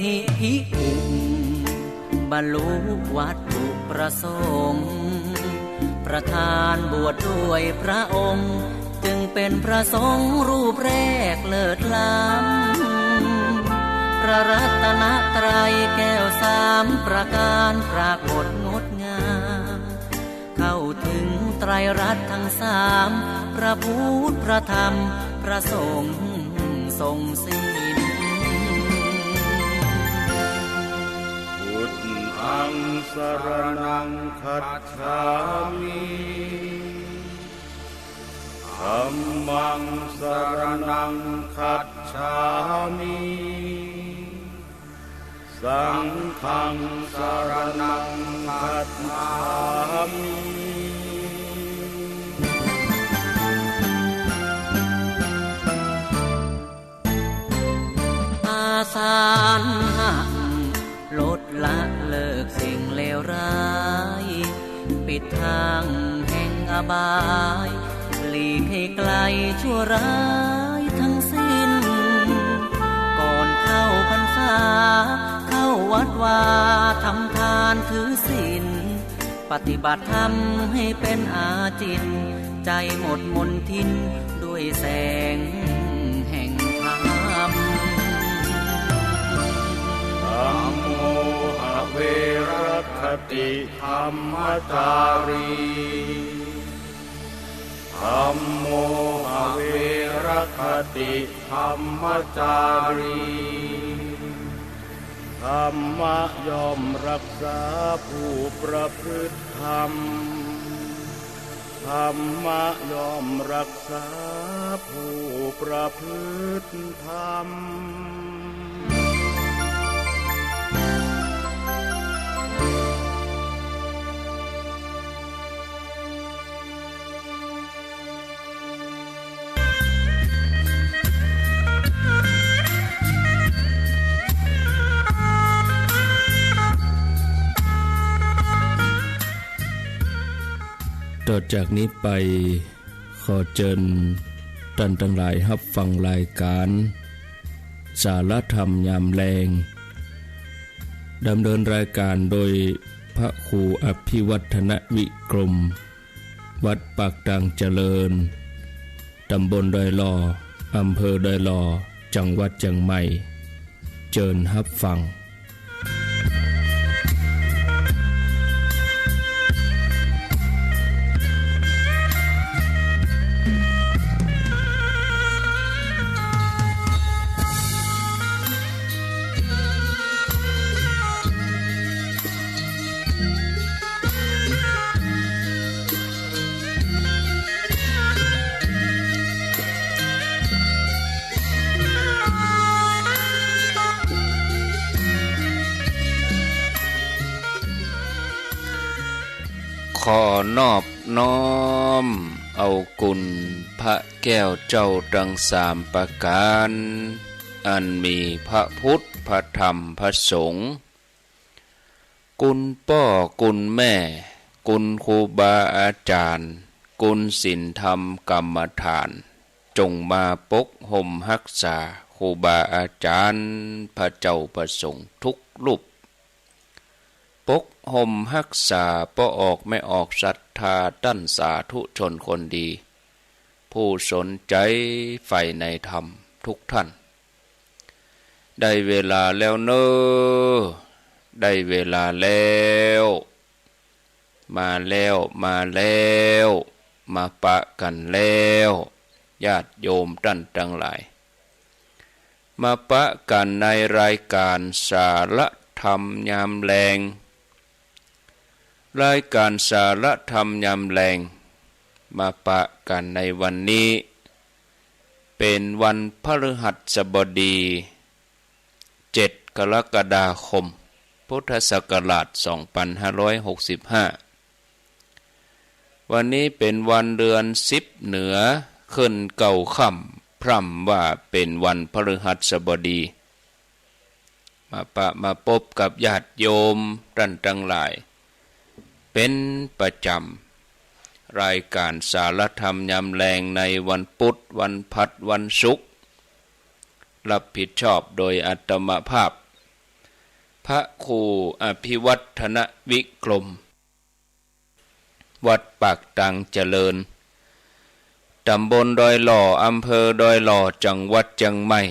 หิภิกขุบรรลุวัตถุประสงค์ประธานบวชด้วยพระองค์จึงเป็นพระสงฆ์รูปแรกเลิศล้ำพระรัตนตรัยแก้วสามประการปรากฏงดงามเข้าถึงไตรรัตน์ทั้งสามพระพุทธพระธรรมพระสงฆ์ทรงศีลพุทธังสรณังคัจฉามิธัมมังสรณังคัจฉามิสังฆังสรณังคัจฉามิอาสานหะลดละเลิกสิ่งเลวร้ายปิดทางแห่งอบายหลีกให้ไกลชั่วร้ายทั้งสิ้นก่อนเข้าพรรษาเข้าวัดวาทำทานถือศีลปฏิบัติธรรมให้เป็นอาจินใจหมดมนทินด้วยแสงแห่งธรรมธัมโมหะเวรคติธัมมจารีธัมโมหะเวรคติธัมมจารีธรรมะย่อมรักษาผู้ประพฤติธรรมธรรมะย่อมรักษาผู้ประพฤติธรรมต่อจากนี้ไปขอเชิญท่านทั้งหลายรับฟังรายการสารธรรมยามแลงดำเนินรายการโดยพระครูอภิวัฒนวิกรมวัดปากดังเจริญตำบลดอยหล่ออำเภอดอยหล่อจังหวัดเชียงใหม่เชิญรับฟังขอนอบน้อมเอากุณพระแก้วเจ้าดังสามประการอันมีพระพุทธพระธรรมพระสงฆ์กุณพ่อกุณแม่กุณครูบาอาจารย์กุณศีลธรรมกรรมฐานจงมาปกห่มรักษาครูบาอาจารย์พระเจ้าประสงค์ทุกรูปปกห่มรักษาป้อออกไม่ออกศรัทธาตั้นสาธุชนคนดีผู้สนใจใฝ่ในธรรมทุกท่านได้เวลาแล้วเนอได้เวลาแล้วมาแล้วมาแล้วมาปะกันแล้วญาติโยมท่านทั้งหลายมาปะกันในรายการสารธรรมยามแลงรายการสารธรรมยามแลงมาปะกันในวันนี้เป็นวันพฤหัสบดี7 กรกฎาคมพุทธศักราช2565วันนี้เป็นวันเดือน10เหนือขึ้นเก่าค่ำพร่ำว่าเป็นวันพฤหัสบดีมาพบกับญาติโยมท่านทั้งหลายเป็นประจำรายการสารธรรมยามแลงในวันพุธวันพฤหัสวันศุกร์รับผิดชอบโดยอาตมาภาพ พระครูอภิวัฒนวิกรมวัดปากตังเจริญตำบลดอยหล่ออำเภอดอยหล่อจังหวัดเชียงใหม่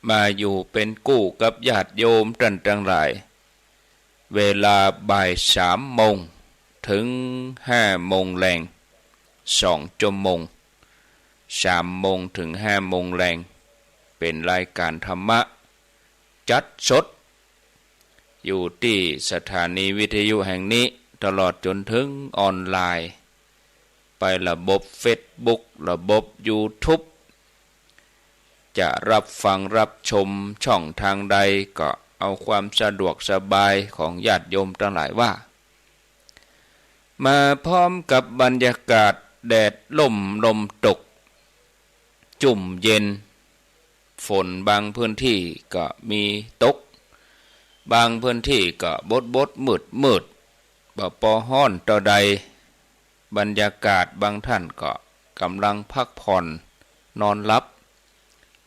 มาอยู่เป็นกู้กับญาติโยมท่านทั้งหลายเวลาบ่าย3 โมงถึง5 โมงแรง2 ชั่วโมง3 โมงถึง5 โมงแรงเป็นรายการธรรมะจัดสดอยู่ที่สถานีวิทยุแห่งนี้ตลอดจนถึงออนไลน์ไประบบเฟซบุ๊กระบบ YouTube จะรับฟังรับชมช่องทางใดก็เอาความสะดวกสบายของญาติโยมทั้งหลายว่ามาพร้อมกับบรรยากาศแดดล่มลมตกจุ่มเย็นฝนบางพื้นที่ก็มีตกบางพื้นที่ก็บดมืดบ่พอฮ้อนต่อใดบรรยากาศบางท่านก็กำลังพักผ่อนนอนหลับ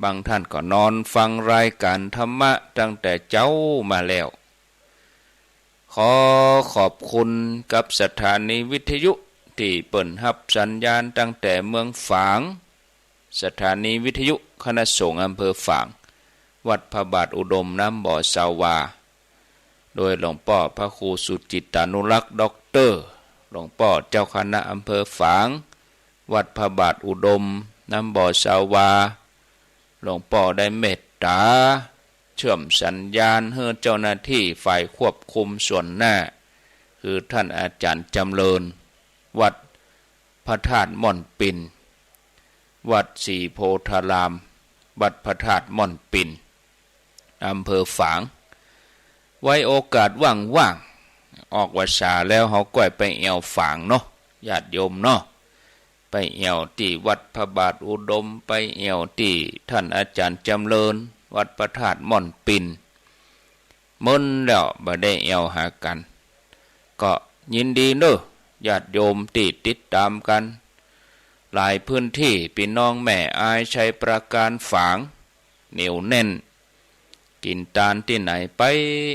บางท่านก็นอนฟังรายการธรรมะตั้งแต่เจ้ามาแล้วขอขอบคุณกับสถานีวิทยุที่เปิดรับสัญญาณตั้งแต่เมืองฝางสถานีวิทยุคณะสงฆ์อำเภอฝางวัดพระบาทอุดมน้ำบ่อสาวาโดยหลวงพ่อพระครูสุจิตตานุรักษ์ด็อกเตอร์หลวงพ่อเจ้าคณะอำเภอฝางวัดพระบาทอุดมน้ำบ่อสาวาหลวงพ่อได้เมตตาเชื่อมสัญญาณให้เจ้าหน้าที่ฝ่ายควบคุมส่วนหน้าคือท่านอาจารย์จำเริญวัดพระธาตุม่อนปิ่นวัดศรีโพธารามวัดพระธาตุม่อนปิ่นอำเภอฝางไว้โอกาสว่างๆออกวัดสาแล้วเขาก็ไปแอวฝางเนาะญาติโยมเนาะไปแอวที่วัดพระบาทอุดมไปแอวที่ท่านอาจารย์จำเริญวัดพระธาตุม่อนปิ่นมึนแล้วบ่ได้แอวหากันก็ยินดีเด้อญาติโยมที่ติดตามกันหลายพื้นที่พี่น้องแม่อายชัยประการฝางเหนียวแน่นกินตาลที่ไหนไป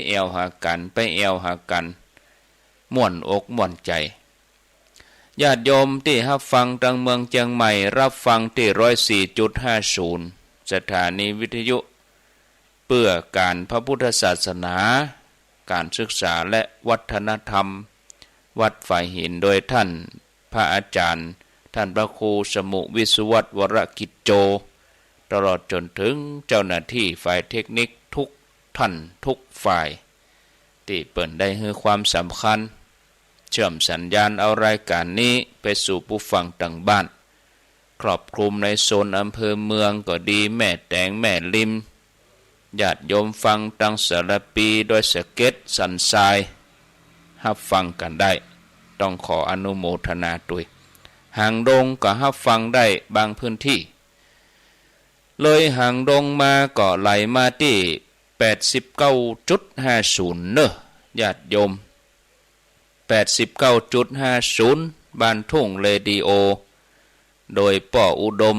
แอวหากันไปแอวหากันม่วนอกม่วนใจญาติโยมที่รับฟังทางเมืองเชียงใหม่รับฟังที่104.50สถานีวิทยุเพื่อการพระพุทธศาสนาการศึกษาและวัฒนธรรมวัดฝ่ายหินโดยท่านพระอาจารย์ท่านพระครูสมุวิสุวัตวรกิจโจตลอดจนถึงเจ้าหน้าที่ฝ่ายเทคนิคทุกท่านทุกฝ่ายที่เปิดได้ให้ความสำคัญเชื่อมสัญญาณเอารายการนี้ไปสู่ผู้ฟังต่างบ้านครอบคลุมในโซนอำเภอเมืองก็ดีแม่แตงแม่ริมญาติโยมฟังตั้งสารปีโดยสเก็ตสันทรายรับฟังกันได้ต้องขออนุโมทนาด้วยหางดงก็รับฟังได้บางพื้นที่เลยหางดงมาก็ไหลมาที่ 89.50 เนอะญาติโยม 89.50 บ้านทุ่งเรดิโอโดยป่ออุดม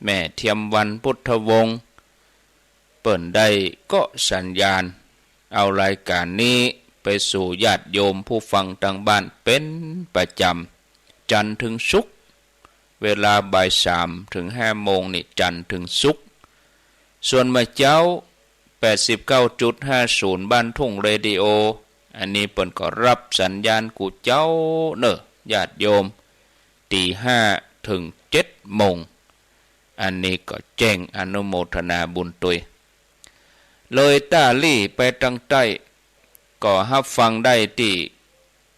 แม่เทียมวันพุทธวงศ์เปิ่นได้ก็สัญญาณเอารายการนี้ไปสู่ญาติโยมผู้ฟังทางบ้านเป็นประจำจันทร์ถึงศุกร์เวลาบ่าย3 ถึง 5 โมงนี่จันทร์ถึงศุกร์ส่วนเมื่อเจ้า 89.50 บ้านทุ่งเรดิโออันนี้เปิ่นก็รับสัญญาณกูเจ้าเนอะญาติโยมตี5 ถึง 7 โมงอันนี้ก็แจ้งอนุโมทนาบุญตุยเลยต้าลี่ไปทางใต้ก็รับฟังได้ที่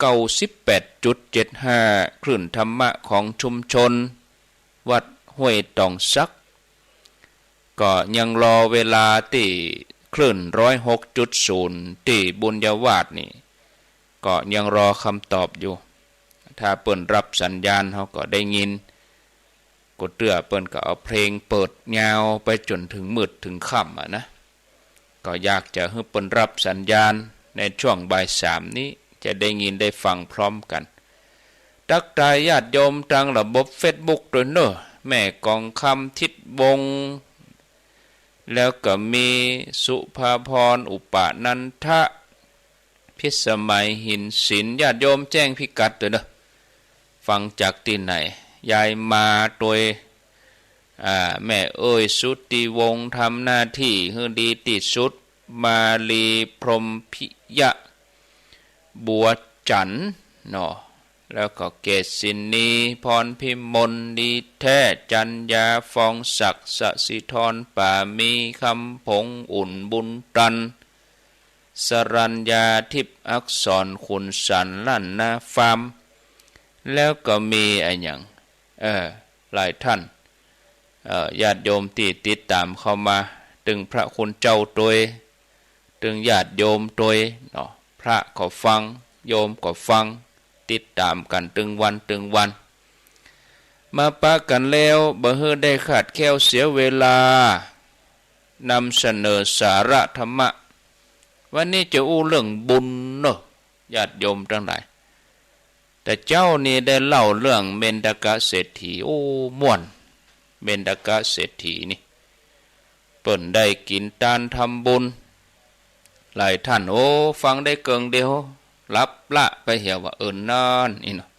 98.75 คลื่นธรรมะของชุมชนวัดห้วยตองซักก็ยังรอเวลาที่คลื่น 106.0 ที่บุญญาวาสนี่ก็ยังรอคำตอบอยู่ถ้าเปิ้นรับสัญญาณเขาก็ได้ยินกดเตื้อเปิ้นก็เอาเพลงเปิดยาวไปจนถึงมืดถึงค่ำนะก็อยากจะให้เปิ้นรับสัญญาณในช่วงบ่าย3นี้จะได้ยินได้ฟังพร้อมกันทักทายญาติโยมทางระบบ Facebook ด้วยเนอะแม่กองคำทิศวง แล้วก็มีสุภาพรอุปนันทะพิสมัยหินศิลญาติโยมแจ้งพิกัดตัวเด้อฟังจากที่ไหนยายมาโดยแม่เอ้ยสุติวงศ์ทำหน้าที่ให้ดีที่สุดมาลีพรหมพิยะบัวจันทร์เนาะแล้วก็เกษินีพรพิมลดีแท้จัญญาฟองศักดิ์สสิธรป่ามีคำผงอุ่นบุญตันสรัญญาทิพย์อักษรขุนสันลั่นนาฟามแล้วก็มีอะไรอย่างหลายท่านญาติโยมที่ติดตามเข้ามาตึงพระคุณเจ้าตัวตึงญาติโยมตัวเนาะพระก็ฟังโยมก็ฟังติดตามกันตึงวันมาปะกันแล้วบ่ฮื้อได้ขาดแคลวเสียเวลานำเสนอสาระธรรมะวันนี้จะอู้เรื่องบุญเนาะญาติโยมทั้งหลายแต่เจ้านี่ได้เล่าเรื่องเบญจกเศรษฐีโอ้ม่วนเบญจกเศรษฐีนี่เปิ้นได้กินทานทำบุญหลายท่านโอ้ฟังได้เกิงเดียวรับละไปเหี่ยวว่านอนนี่เนาะ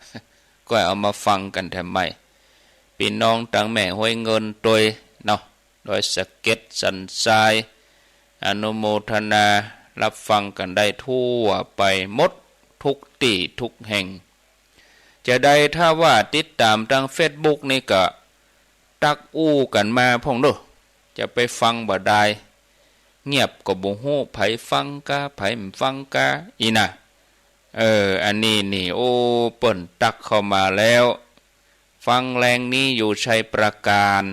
ก็เอามาฟังกันแทำไมพี่น้องต่างแม่ห้วยเงินโดยเนาะโดยสเก็ตสันทรายอนุโมทนารับฟังกันได้ทั่วไปหมดทุกที่ทุกแห่งจะได้ถ้าว่าติดตามทาง Facebook นี่ก็ตักอู้กันมาพ่องเด้อจะไปฟังบ่ได้เงียบก็บ่ฮู้ไผฟังกะไผไม่ฟังกะอีน่ะอันนี้นี่โอ้เปิ้นตักเข้ามาแล้วฟังแรงนี้อยู่ชัยประการ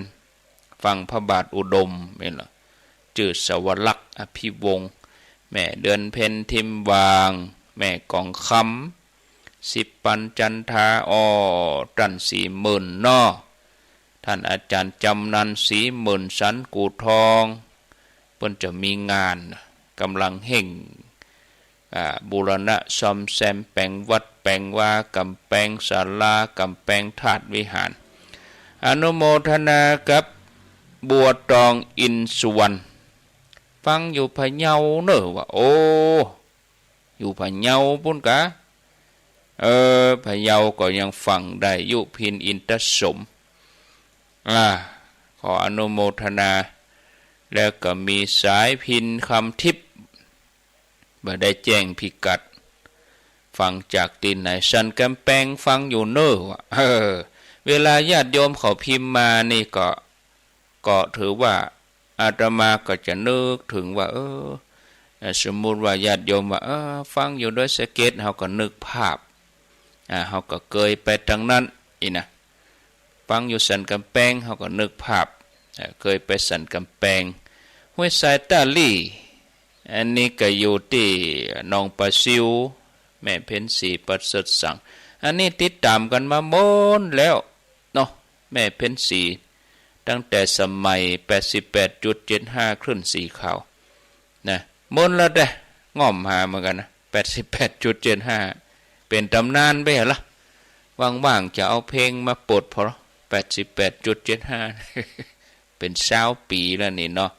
ฟังพระบาทอุดมนี่ล่ะชื่อสวรักษ์อภิวงศ์แม่เดือนเพ็ญทิมวางแม่กองคำสิบปันจันทาตัน40,000นอท่านอาจารย์จำนันสีหมื่นสันกูทองเพิ่นจะมีงานกำลังเห่งบูรณะซ่อมแซมแปลงวัดแปลงวากำแพงศาลากำแพงธาตุวิหารอนุโมทนากับบัวตองอินสุวรรณฟังอยู่พะเยาเนอะว่าโอ้อยู่พะเยาปุ่นกะพะเยาก็ยังฟังได้ยุพินอินทสมขออนุโมทนาแล้วก็มีสายพินคำทิพย์บ่ได้แจ้งพิกัดฟังจากตีนไหนสันกำแพงฟังอยู่เนอะเวลาญาติโยมเขาพิมพ์มานี่ก็ถือว่าอาตมาก็จะนึกถึงว่าสมมุติว่าญาติโยมว่าฟังอยู่ด้วยสเก็ตเขาก็นึกภาพเขาก็เคยไปทางนั้นอีนะฟังอยู่สันกำแพงเขาก็นึกภาพเคยไปสันกำแพงห้วยสายตาลี่อันนี้ก็อยู่ที่หนองปลาซิวแม่เพ็ญศรีประเสริฐสังอันนี้ติดตามกันมาหมดแล้วเนาะแม่เพ็ญศรีตั้งแต่สมัย 88.75 คลื่นสีขาวนะหมดแล้วได้ง่อมหาเหมือนกันนะ 88.75 เป็นตำนานไปเหรอว่างๆจะเอาเพลงมาปลดพอ 88.75 เป็น20 ปีแล้วนี่เนาะ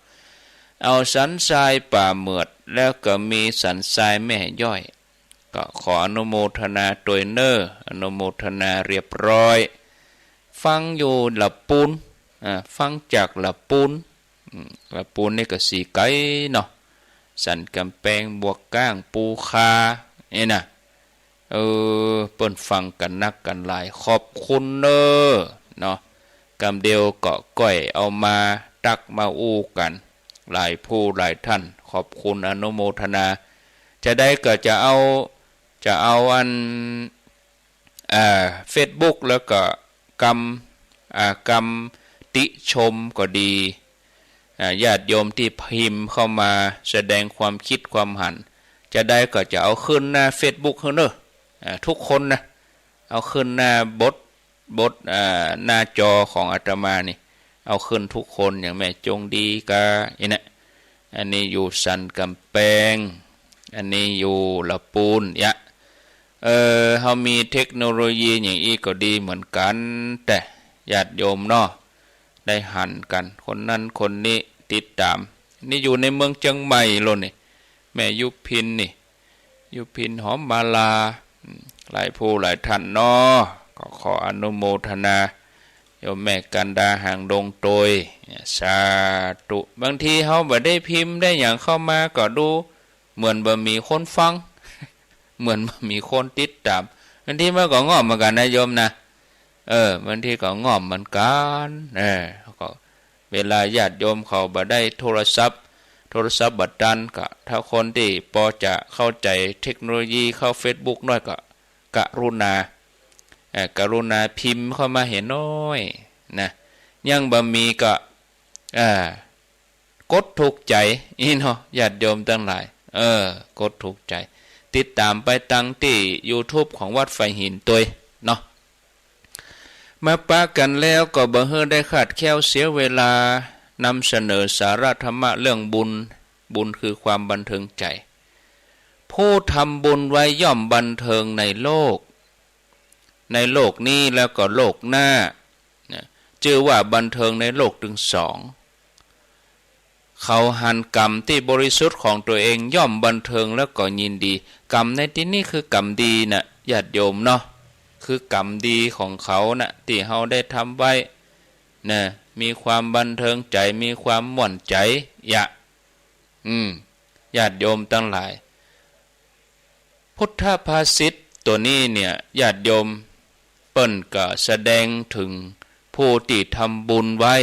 เอาสันทรายป่าเหมือดแล้วก็มีสันทรายแม่ย่อยก็ขออนุโมทนาโดยเนออนุโมทนาเรียบร้อยฟังอยู่ละปูนฟังจากละปูนนี่ก็สีไก่เนาะสันกำแพงบวกก้างปูคานี่นะเปิ้นฟังกันนักกันหลายขอบคุณเนอเนาะกำเดียวเกาะก้อยเอามาตักมาอู้กันหลายผู้หลายท่านขอบคุณอนุโมทนาจะได้ก็จะเอาอันFacebook แล้วก็กรรมติชมก็ดีญาติโยมที่พิมพ์เข้ามาแสดงความคิดความเห็นจะได้ก็จะเอาขึ้นหน้า Facebook เนอะทุกคนนะเอาขึ้นหน้าบทหน้าจอของอาตมานี่เอาขึ้นทุกคนอย่างแม่จงดีกะอันนี้อยู่สันกำแพงอันนี้อยู่ละปูนเฮามีเทคโนโลยีอย่างอีก็ดีเหมือนกันแต่ญาติโยมเนาะได้หันกันคนนั้นคนนี้ ติดตามนี่อยู่ในเมืองเชียงใหม่โลนี่แม่ยุพินนี่ยุพินหอมมาลาหลายผู้หลายท่านเนาะก็ขออนุโมทนาโยมแม่กันดาหางดงโตยสาธุบางทีเฮาบ่ได้พิมพ์ได้อย่างเข้ามาก็ดูเหมือนบ่มีคนฟัง เหมือนบ่มีคนติดตามบางทีมันก็ง้อมเหมือนกันนะโยมนะบางทีก็ง้อมเหมือนกันก็เวลาญาติโยมเขาบ่ได้โทรศัพท์บัดดันก็ถ้าคนที่พอจะเข้าใจเทคโนโลยีเข้า Facebook น้อยก็กรุณาพิมพ์เข้ามาเห็นน้อยนะยังบ่มีก็กดถูกใจนี่เนาะญาติโยมทั้งหลายกดถูกใจติดตามไปตั้งที่ YouTube ของวัดไฟหินตัวเนาะมาปะกันแล้วก็บ่เฮอได้ขาดแคลวเสียเวลานำเสนอสาระธรรมะเรื่องบุญคือความบันเทิงใจผู้ทำบุญไว้ย่อมบันเทิงในโลกนี้แล้วก็โลกหน้าชื่อว่าบันเทิงในโลกถึงสองเขาหันกรรมที่บริสุทธิ์ของตัวเองย่อมบันเทิงแล้วก็ยินดีกรรมในที่นี้คือกรรมดีนะญาติโยมเนาะคือกรรมดีของเขานะที่เขาได้ทำไว้นะมีความบันเทิงใจมีความม่วนใจญาติโยมทั้งหลายพุทธภาษิตตัวนี้เนี่ยญาติโยมเปิ้นก็แสดงถึงผู้ที่ทำบุญไว้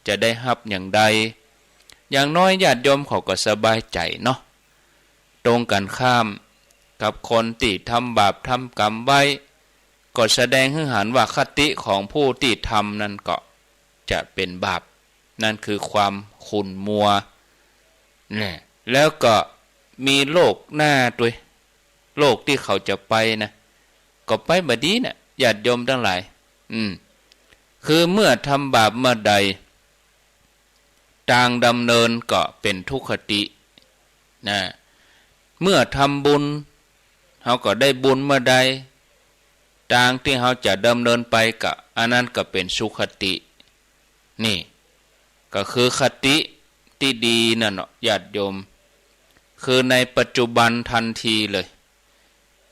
จะได้รับอย่างใดอย่างน้อยญาติโยมเขาก็สบายใจเนาะตรงกันข้ามกับคนที่ทำบาปทำกรรมไว้ก็แสดงให้เห็นว่าคติของผู้ที่ทำนั้นก็จะเป็นบาปนั่นคือความขุ่นมัวเนี่ยแล้วก็มีโลกหน้าด้วยโลกที่เขาจะไปนะก็ไปบดีนะญาติโยมทั้งหลายคือเมื่อทำบาปเมื่อใดทางดำเนินก็เป็นทุกขตินะเมื่อทำบุญเขาก็ได้บุญเมื่อใดทางที่เขาจะดำเนินไปก็อันนั้นก็เป็นสุขตินี่ก็คือคติที่ดีนั่นเนาะญาติโยมคือในปัจจุบันทันทีเลย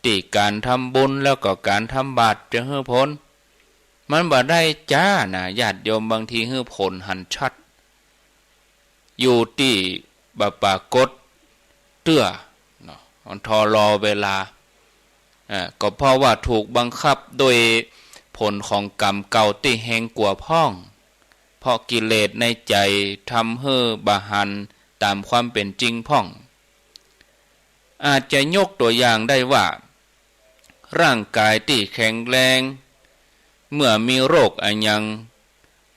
ที่การทำบุญแล้วก็การทำบาปจะให้ผลมันบ่ได้จ้านะญาติโยมบางทีให้ผลหันชัดอยู่ที่บาปากฏเตื้อเนาะมันทอรอเวลาก็เพราะว่าถูกบังคับโดยผลของกรรมเก่าที่แห่งกลัวพ่องเพราะกิเลสในใจทำให้บาหันตามความเป็นจริงพ่องอาจจะยกตัวอย่างได้ว่าร่างกายที่แข็งแรงเมื่อมีโรคอันยัง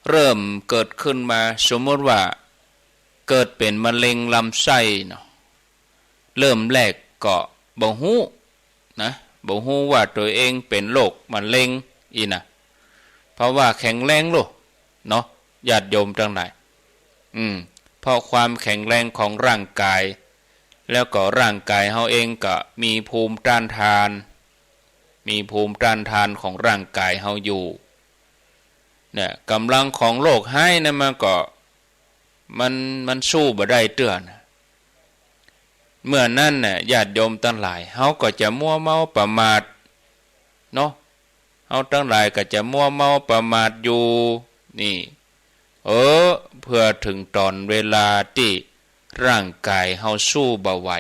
เริ่มเกิดขึ้นมาสมมติว่าเกิดเป็นมะเร็งลำไส้เนาะเริ่มแรกก็บ่ฮู้นะบ่ฮู้ว่าตัวเองเป็นโรคมะเร็งนะเพราะว่าแข็งแรงโลกเนาะญาติโยมทั้งหลายเพราะความแข็งแรงของร่างกายแล้วก็ร่างกายเฮาเองก็มีภูมิต้านทานของร่างกายเฮาอยู่เนี่ยกำลังของโรคให้นะมันสู้บ่ได้เตื้อนเมื่อนั้นน่ะญาติโยมทั้งหลายเฮาก็จะมัวเมาประมาทเนาะเฮาทั้งหลายก็จะมัวเมาประมาทอยู่นี่เพื่อถึงตอนเวลาที่ร่างกายเฮาสู้บ่ไหว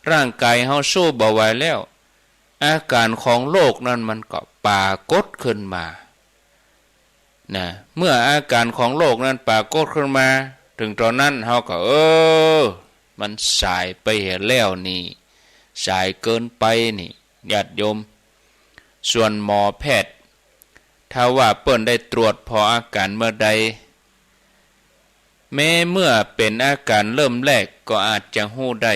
ร่างกายเฮาสู้บ่ไหวแล้วอาการของโรคนั้นมันก็ปรากฏขึ้นมานะเมื่ออาการของโรคนั้นปรากฏขึ้นมาถึงตอนนั้นเฮาก็มันสายไปเห็นแล้วนี่สายเกินไปนี่ญาติโยมส่วนหมอแพทย์ถ้าว่าเปิ้นได้ตรวจพออาการเมื่อใดแม้เมื่อเป็นอาการเริ่มแรกก็อาจจะฮู้ได้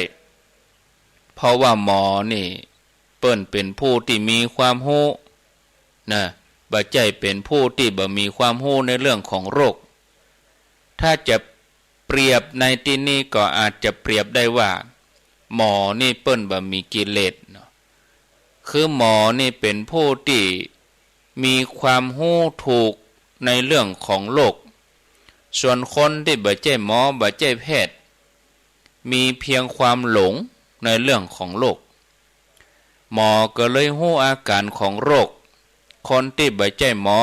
เพราะว่าหมอนี่เปิ้นเป็นผู้ที่มีความรู้นะบ่ใจเป็นผู้ที่บ่มีความรู้ในเรื่องของโรคถ้าจะเปรียบในที่นี้ก็อาจจะเปรียบได้ว่าหมอนี่เปิ้นบ่มีกิเลสเนาะคือหมอนี่เป็นผู้ที่มีความรู้ถูกในเรื่องของโรค ส่วนคนที่บ่ใช่หมอบ่ใช่แพทย์มีเพียงความหลงในเรื่องของโรคหมอก็เลยฮู้อาการของโรคคนที่บ่ใช่หมอ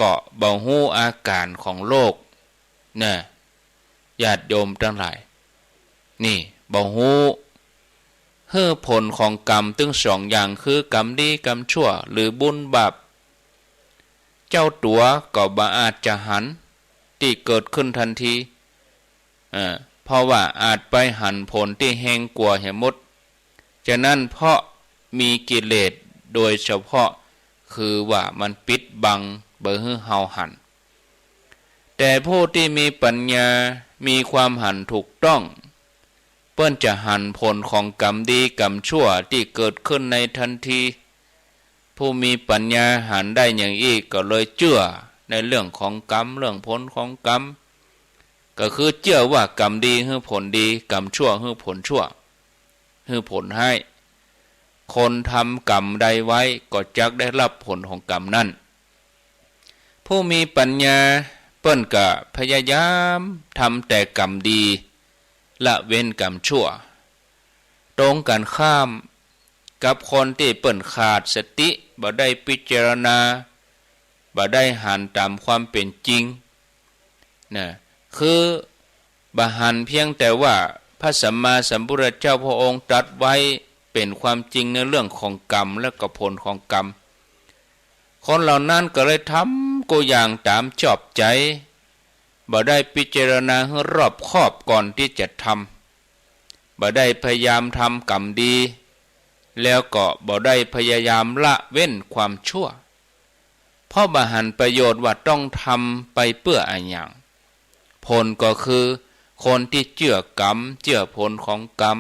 ก็บ่ฮู้อาการของโรคนะญาติโยมทั้งหลายนี่บ่ฮู้ผลของกรรมถึงสองอย่างคือกรรมดีกรรมชั่วหรือบุญบาปเจ้าตัวก็บ่อาจจะหันที่เกิดขึ้นทันทีเพราะว่าอาจไปหันผลที่แห้งกว่าเหมดฉะนั้นเพราะมีกิเลสโดยเฉพาะคือว่ามันปิดบังบ่ให้เฮาหันแต่ผู้ที่มีปัญญามีความหันถูกต้องเปิ้นจะหันผลของกรรมดีกรรมชั่วที่เกิดขึ้นในทันทีผู้มีปัญญาหันได้อย่างอีกก็เลยเชื่อในเรื่องของกรรมเรื่องผลของกรรมก็คือเชื่อว่ากรรมดีให้ผลดีกรรมชั่วให้ผลชั่วให้ผลให้คนทำกรรมใดไว้ก็จักได้รับผลของกรรมนั้นผู้มีปัญญาเปิ้นก็พยายามทำแต่กรรมดีละเว้นกรรมชั่วตรงกันข้ามกับคนที่เปิ้นขาดสติบ่ได้พิจารณาบ่ได้หันตามความเป็นจริงนะคือบ่หันเพียงแต่ว่าพระสัมมาสัมพุทธเจ้าพระองค์ตรัสไว้เป็นความจริงในเรื่องของกรรมและก็ผลของกรรมคนเหล่านั้นก็เลยทำก็อย่างตามชอบใจบ่ได้พิจารณาให้รอบคอบก่อนที่จะทำบ่ได้พยายามทำกรรมดีแล้วก็บ่ได้พยายามละเว้นความชั่วเพราะบ่หันประโยชน์ว่าต้องทำไปเพื่ออะไรอย่างผลก็คือคนที่เชื่อกรรมเชื่อผลของกรรม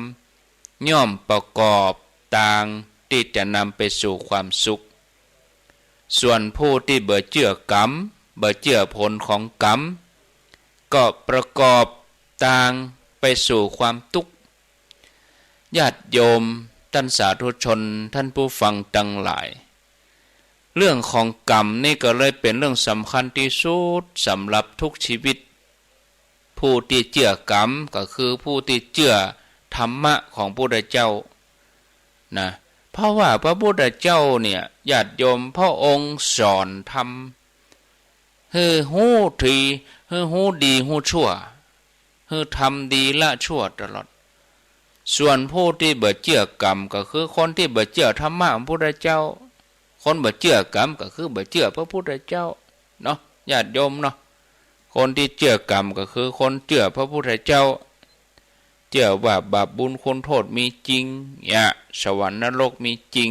ย่อมประกอบต่างที่จะนำไปสู่ความสุขส่วนผู้ที่บ่เชื่อกรรมบ่เชื่อผลของกรรมก็ประกอบต่างไปสู่ความทุกข์ญาติโยมท่านสาธุชนท่านผู้ฟังทั้งหลายเรื่องของกรรมนี่ก็เลยเป็นเรื่องสำคัญที่สุดสำหรับทุกชีวิตผู้ที่เชื่อกรรมก็คือผู้ที่เชื่อธรรมะของพระพุทธเจ้านะเพราะว่าพระพุทธเจ้าเนี่ยญาติโยมพระองค์สอนธรรมให้ฮู้ทีให้ฮู้ดีฮู้ชั่วให้ทำดีละชั่วตลอดส่วนผู้ที่บ่เชื่อกรรมก็คือคนที่บ่เชื่อธรรมะของพระพุทธเจ้าคนบ่เชื่อกรรมก็คือบ่เชื่อพระพุทธเจ้าเนาะญาติโยมเนาะคนที่เชื่อกรรมก็คือคนเชื่อพระพุทธเจ้าเชื่อว่าบาปบุญคุณโทษมีจริงสวรรค์นรกมีจริง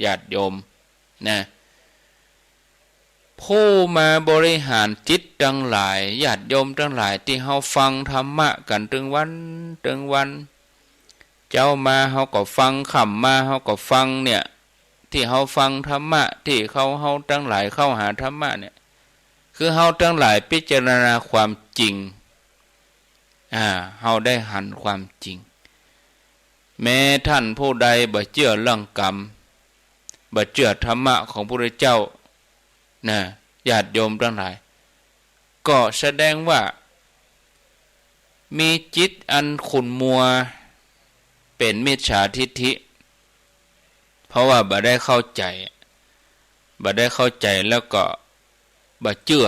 ญาติโยมนะผู้มาบริหารจิตทั้งหลายญาติโยมทั้งหลายที่เฮาฟังธรรมะกันถึงวันเจ้ามาเฮาก็ฟังคำมาเฮาก็ฟังเนี่ยที่เฮาฟังธรรมะที่เฮาทั้งหลายเข้าหาธรรมะเนี่ยคือเฮาทั้งหลายพิจารณาความจริงเฮาได้หันความจริงแม้ท่านผู้ใดบ่เชื่อเรื่องกรรมบ่เชื่อธรรมะของพระพุทธเจ้านะญาติโยมทั้งหลายก็แสดงว่ามีจิตอันขุ่นมัวเป็นมิจฉาทิฏฐิเพราะว่าบ่ได้เข้าใจแล้วก็บ่เชื่อ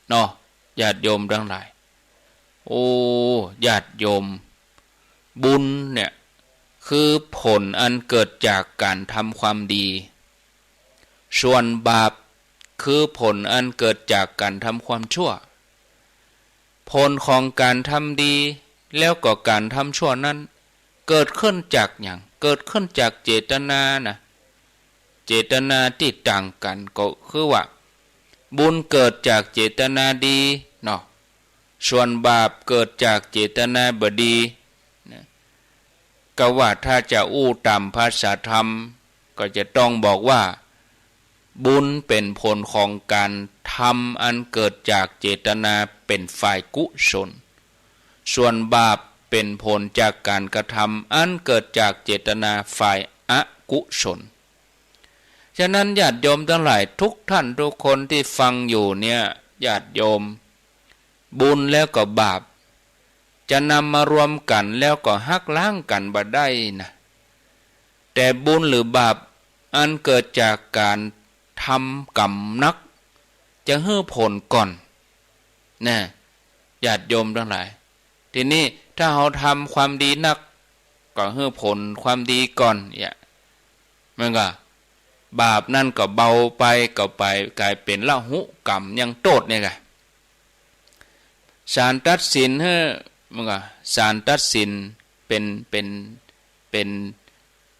เนาะญาติโยมทั้งหลายโอ้ญาติโยมบุญเนี่ยคือผลอันเกิดจากการทำความดีส่วนบาปคือผลอันเกิดจากการทำความชั่วผลของการทำดีแล้วก็การทำชั่วนั้นเกิดขึ้นจากอย่างเกิดขึ้นจากเจตนานะเจตนาที่ต่างกันก็คือว่าบุญเกิดจากเจตนาดีเนาะส่วนบาปเกิดจากเจตนาบดีนะก็ว่าถ้าจะอู้ตามภาษาธรรมก็จะต้องบอกว่าบุญเป็นผลของการทำอันเกิดจากเจตนาเป็นฝ่ายกุศลส่วนบาปเป็นผลจากการกระทำอันเกิดจากเจตนาฝ่ายอกุศลฉะนั้นญาติโยมทั้งหลายทุกท่านทุกคนที่ฟังอยู่เนี่ยญาติโยม บุญแล้วก็บาปจะนำมารวมกันแล้วก็หักล้างกันบ่ได้นะแต่บุญหรือบาปอันเกิดจากการทำกรรมนักจะให้ผลก่อนนะญาติโยมทั้งหลายทีนี้ถ้าเราทำความดีนักก็ให้ผลความดีก่อนเนี่ยมันก็บาปนั่นก็เบาไปก็ไปกลายเป็นละหุกรรมยังโทษเนี่ยไงศาลตัดสินให้มันก็ศาลตัดสินเป็น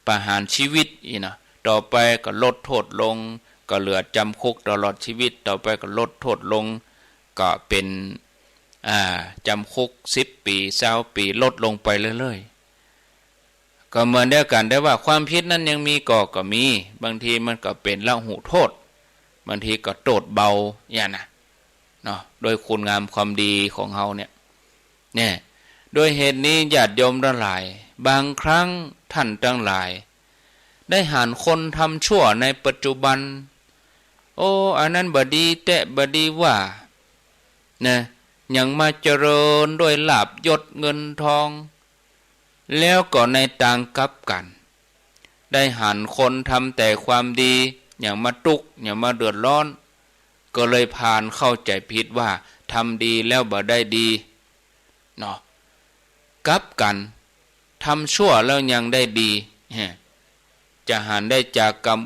ประหารชีวิตอีนะต่อไปก็ลดโทษลงก็เหลือจำคุกตลอดชีวิตต่อไปก็ลดโทษลงก็เป็นจำคุก10 ปี20 ปีลดลงไปเรื่อยๆก็เหมือนเดียวกันได้ว่าความผิดนั้นยังมีก็มีบางทีมันก็เป็นละหุโทษบางทีก็โทษเบาอย่างนะเนาะโดยคุณงามความดีของเฮาเนี่ยโดยเหตุนี้ญาติโยมทั้งหลายบางครั้งท่านทั้งหลายได้หานคนทำชั่วในปัจจุบันโอ้อันนั้นบดีแต่บดีว่านะยังมาเจริญด้วยลาภยศเงินทองแล้วก็ในต่างกลับกันได้หันคนทำแต่ความดีอย่างมาทุกข์อย่างมาเดือดร้อนก็เลยพานเข้าใจผิดว่าทำดีแล้วบ่ได้ดีเนาะกลับกันทำชั่วแล้วยังได้ดีจะหันได้จากกรรม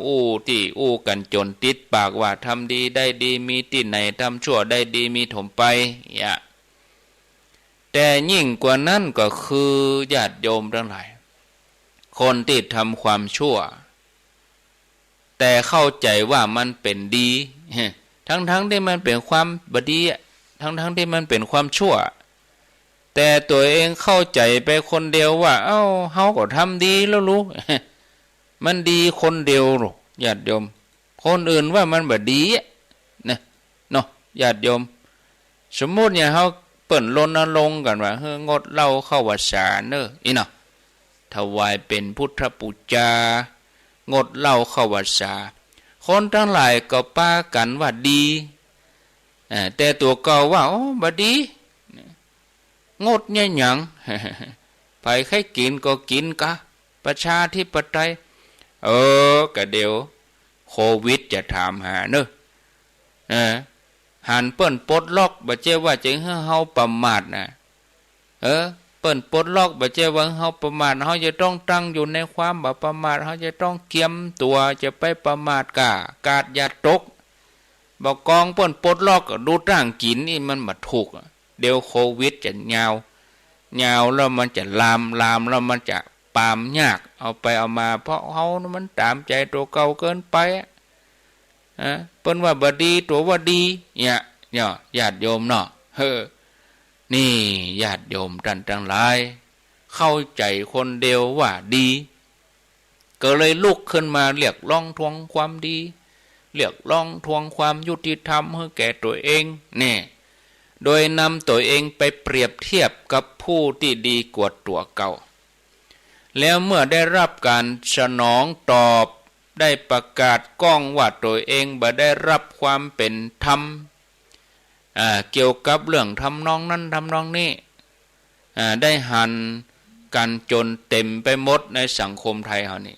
ที่กันจนติดปากว่าทำดีได้ดีมีที่ไหนทำชั่วได้ดีมีถมไปแต่ยิ่งกว่านั้นก็คือญาติโยมทั้งหลายคนที่ทำความชั่วแต่เข้าใจว่ามันเป็นดีทั้งที่มันเป็นความบดีทั้งที่มันเป็นความชั่วแต่ตัวเองเข้าใจไปคนเดียวว่าเฮาก็ทำดีแล้วรู้มันดีคนเดียวหรอญาติโยมคนอื่นว่ามันบ่ดีนะเนาะญาติโยมสมมุติเนี่ยเฮาเปิ้นรณรงค์กันว่างดเหล้าเข้าวัดสาเน้ออีเนาะถวายเป็นพุทธปูจางดเหล้าเข้าวัดสาคนทั้งหลายก็ป้ากันว่าดีแต่ตัวเก่าว่าบ่ดีงดเนี่ยหยังไปใครกินก็กินกะประชาธิปไตยก็เดี๋ยวโควิดจะถามหาเนอะหันเปิ้นปลดล็อกบ่เจ้ว่าจะให้เฮาประมาทนะเปิ้นปลดล็อกบ่เจ้ว่าเฮาประมาทเฮาจะต้องตั้งอยู่ในความบ่ประมาทเฮาจะต้องเกียมตัวจะไปประมาทกาดอย่าตกบ่กองเปิ้นปลดล็อกดูตั้งกินนี่มันบ่ถูกเดี๋ยวโควิดจะยาวแล้วมันจะลามแล้วมันจะปามยากเอาไปเอามาเพราะเฮามันตามใจตัวเก่าเกินไปเปิ้นว่าบ่ดีตัวว่าดีเนี่ยญาติโยมเนาะนี่ญาติโยมท่านทั้งหลายเข้าใจคนเดียวว่าดีก็เลยลุกขึ้นมาเรียกร้องทวงความดีเรียกร้องทวงความยุติธรรมให้แก่ตัวเองโดยนำตัวเองไปเปรียบเทียบกับผู้ที่ดีกว่าตัวเก่าแล้วเมื่อได้รับการสนองตอบได้ประกาศก้องว่าตัวเองบ่ได้รับความเป็นธรรมเกี่ยวกับเรื่องทำนองนั้นทำนองนี้ได้หันกันจนเต็มไปหมดในสังคมไทยเฮานี่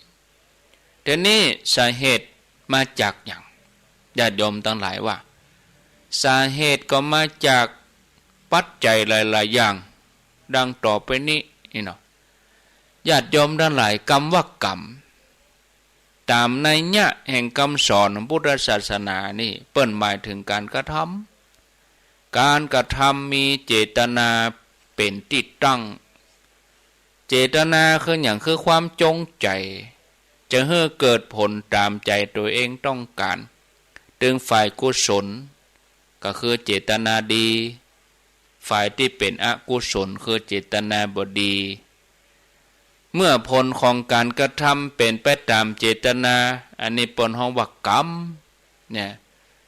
ทีนี้สาเหตุมาจากอย่างญาติโยมทั้งหลายว่าสาเหตุก็มาจากปัจจัยหลายๆอย่างดังต่อไปนี้นี่เนาะญาติโยมทั้งหลายคำว่ากรรมตามนัยยะแห่งคำสอนของพุทธศาสนานี่เปิ้นหมายถึงการกระทำมีเจตนาเป็นที่ตั้งเจตนาคืออย่างคือความจงใจจะให้เกิดผลตามใจตัวเองต้องการถึงฝ่ายกุศลก็คือเจตนาดีฝ่ายที่เป็นอกุศลคือเจตนาบ่ดีเมื่อผลของการกระทำเป็นไปตามเจตนาอันนี้ปนห้องว่ากรรมเนี่ย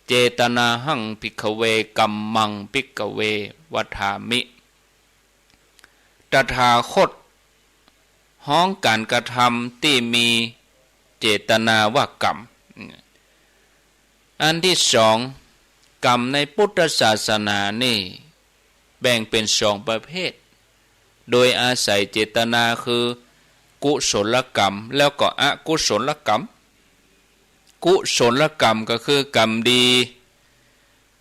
เจตนาหังภิกขเวกัมมังภิกขเววัฏฐามิตถาคตห้องการกระทำที่มีเจตนาว่ากรรมอันที่สองกรรมในพุทธศาสนานี่ แบ่งเป็นสองประเภทโดยอาศัยเจตนาคือกุศลกรรมแล้วก็อกุศลกรรมกุศลกรรมก็คือกรรมดี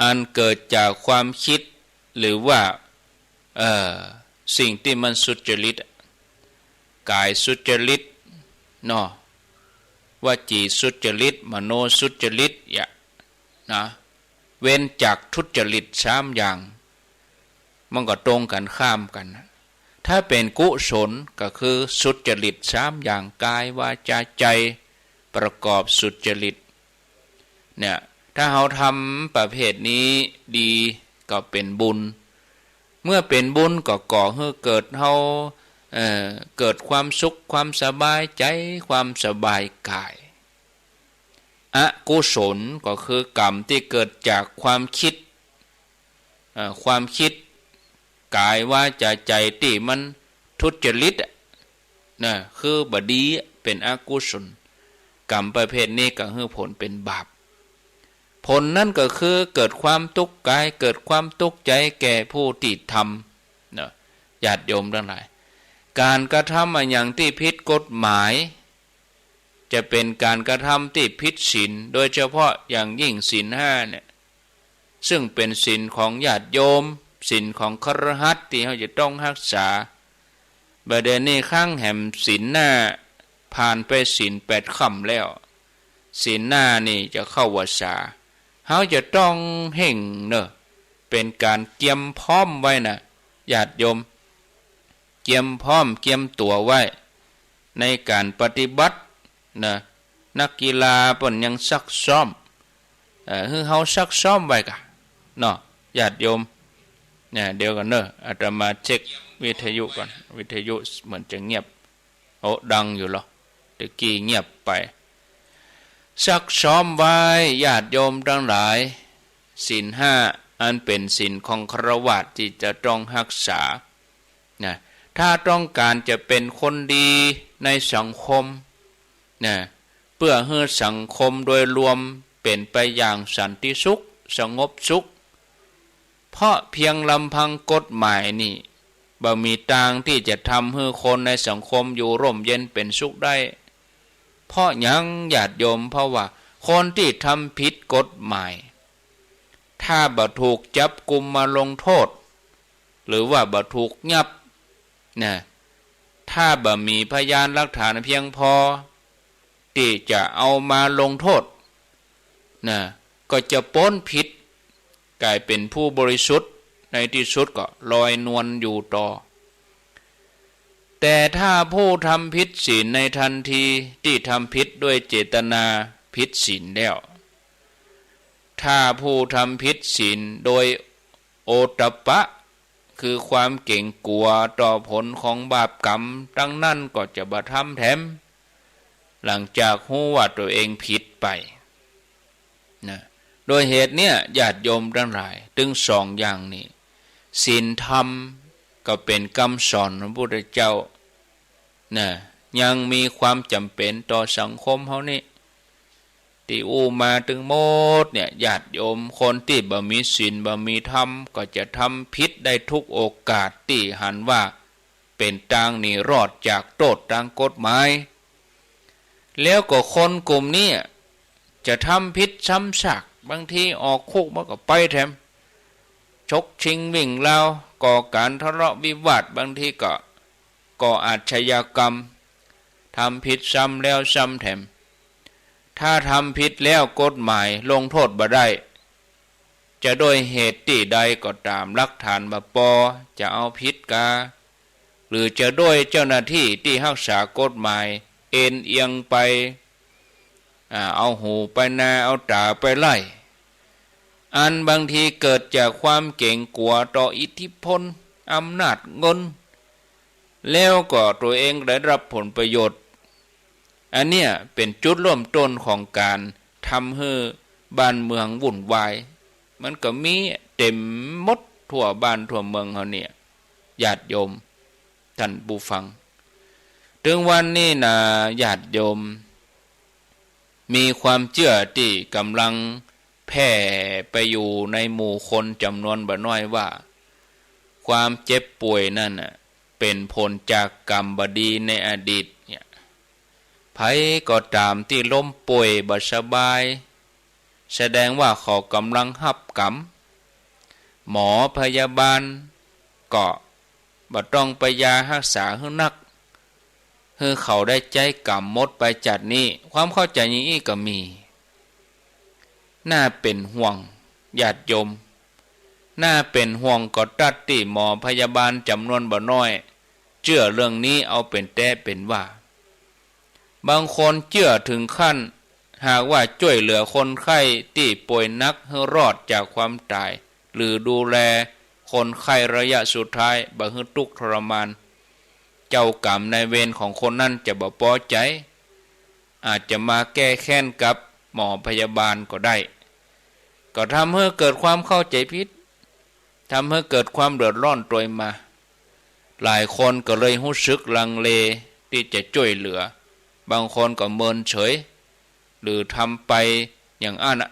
อันเกิดจากความคิดหรือว่าสิ่งที่มันสุจริตกายสุจริตเนาะวจีสุจริตมโนสุจริตนะเว้นจากทุจริต3อย่างมันก็ตรงกันข้ามกันถ้าเป็นกุศลก็คือสุจริต3อย่างกายวาจาใจประกอบสุจริตเนี่ยถ้าเราทำประเภทนี้ดีก็เป็นบุญเมื่อเป็นบุญก็ก่อให้เกิดเกิดความสุขความสบายใจความสบายกายอกุศลก็คือกรรมที่เกิดจากความคิดกายว่าจะใจที่มันทุจริตนะคือบดีเป็นอกุศลกรรมประเภทนี้ก็ให้ผลเป็นบาปผลนั่นก็คือเกิดความทุกข์กายเกิดความทุกข์ใจแก่ผู้ที่ทำนะญาติโยมทั้งหลายการกระทำอย่างที่ผิดกฎหมายจะเป็นการกระทำที่ผิดศีลโดยเฉพาะอย่างยิ่งศีล5เนี่ยซึ่งเป็นศีลของญาติโยมศีลของคฤหัสถ์ที่เขาจะต้องรักษาบัดเดี๋ยวนี้ข้างแห่มศีลหน้าผ่านไปศีล8ค่ำแล้วศีลหน้านี่จะเข้าวสาเขาจะต้องเห่งเนอะเป็นการเตรียมพร้อมไว้นะญาติโยมเตรียมพร้อมเตรียมตัวไว้ในการปฏิบัตินะนักกีฬาเพิ่นยังซักซ้อมคือเขาซักซ้อมไว้กะเนาะญาติโยมเนี่ยเดี๋ยวกันเนอะอาตมาเช็ควิทยุก่อนวิทยุเหมือนจะเงียบโอ้ดังอยู่หรอตะกี้เงียบไปซักซ้อมไว้ญาติโยมทั้งหลายศีล5อันเป็นศีลของฆราวาสที่จะต้องรักษานะถ้าต้องการจะเป็นคนดีในสังคมนะเพื่อให้สังคมโดยรวมเป็นไปอย่างสันติสุขสงบสุขเพราะเพียงลำพังกฎหมายนี่บ่มีทางที่จะทำให้คนในสังคมอยู่ร่มเย็นเป็นสุขได้เพราะยังญาติโยมเพราะว่าคนที่ทำผิดกฎหมายถ้าบ่ถูกจับกุมมาลงโทษหรือว่าบ่ถูกยับนะถ้าบ่มีพยานหลักฐานเพียงพอที่จะเอามาลงโทษนะก็จะพ้นผิดกลายเป็นผู้บริสุทธิ์ในที่สุดก็ลอยนวลอยู่ต่อแต่ถ้าผู้ทำผิดศีลในทันทีที่ทำผิดด้วยเจตนาผิดศีลแล้วถ้าผู้ทำผิดศีลโดยโอตตัปปะคือความเก่งกลัวต่อผลของบาปกรรมดังนั้นก็จะบ่ทำแถมหลังจากรู้ว่าตัวเองผิดไปนะโดยเหตุเนี่ยญาติโยมทั้งหลายถึง2อย่างนี้ศีลธรรมก็เป็นคำสอนของพระพุทธเจ้านะยังมีความจำเป็นต่อสังคมเฮานี่ที่มาถึงหมดเนี่ยญาติโยมคนที่บ่มีศีลบ่มีธรรมก็จะทำผิดได้ทุกโอกาสที่หันว่าเป็นทางหนีรอดจากโทษทางกฎหมายแล้วก็คนกลุ่มนี้จะทำผิดซ้ำซากบางทีออกคุกมันก็ไปแถมชกชิงวิ่งราวก่อการทะเลาะวิวาทบางทีก็ก่ออาชญากรรมทำผิดซ้ำแล้วซ้ำแถมถ้าทำผิดแล้วกฎหมายลงโทษบ่ได้จะโดยเหตุที่ใดก็ตามหลักฐานบ่พอจะเอาผิดกาหรือจะโดยเจ้าหน้าที่ที่รักษากฎหมายเอ็นเอียงไปเอาหูไปนาเอาตาไปไล่อันบางทีเกิดจากความเก่งกลัวต่ออิทธิพลอำนาจเงินแล้วก็ตัวเองได้รับผลประโยชน์อันเนี้ยเป็นจุดเริ่มต้นของการทำให้บ้านเมืองวุ่นวายมันก็มีเต็มหมดทั่วบ้านทั่วเมืองเขาเนี่ยญาติโยมท่านผู้ฟังถึงวันนี้นะญาติโยมมีความเชื่อที่กำลังแพร่ไปอยู่ในหมู่คนจำนวนบ่น้อยว่า ความเจ็บป่วยนั่นน่ะเป็นผลจากกรรมบดีในอดีตเนี่ยไผก็ตามที่ล้มป่วยบ่สบายแสดงว่าเขากำลังรับกรรมหมอพยาบาลก็บ่ต้องไปยารักษาให้นักคือเขาได้ใจกรรมหมดไปจัดนี้ความเข้าใจอย่างนี้ก็มีน่าเป็นห่วงญาติโยมน่าเป็นห่วงก็ตัดที่หมอพยาบาลจำนวนบ่น้อยเชื่อเรื่องนี้เอาเป็นแต่เป็นว่าบางคนเชื่อถึงขั้นหากว่าช่วยเหลือคนไข้ที่ป่วยหนักให้รอดจากความตายหรือดูแลคนไข้ระยะสุดท้ายบ่ให้ทุกข์ทรมานเจ้ากรรมนายเวรของคนนั้นจะบ่พอใจอาจจะมาแก้แค้นกับหมอพยาบาลก็ได้ก็ทำให้เกิดความเข้าใจผิดทำให้เกิดความเดือดร้อนตัวมาหลายคนก็เลยรู้สึกลังเลที่จะช่วยเหลือบางคนก็เมินเฉยหรือทำไปอย่างอัน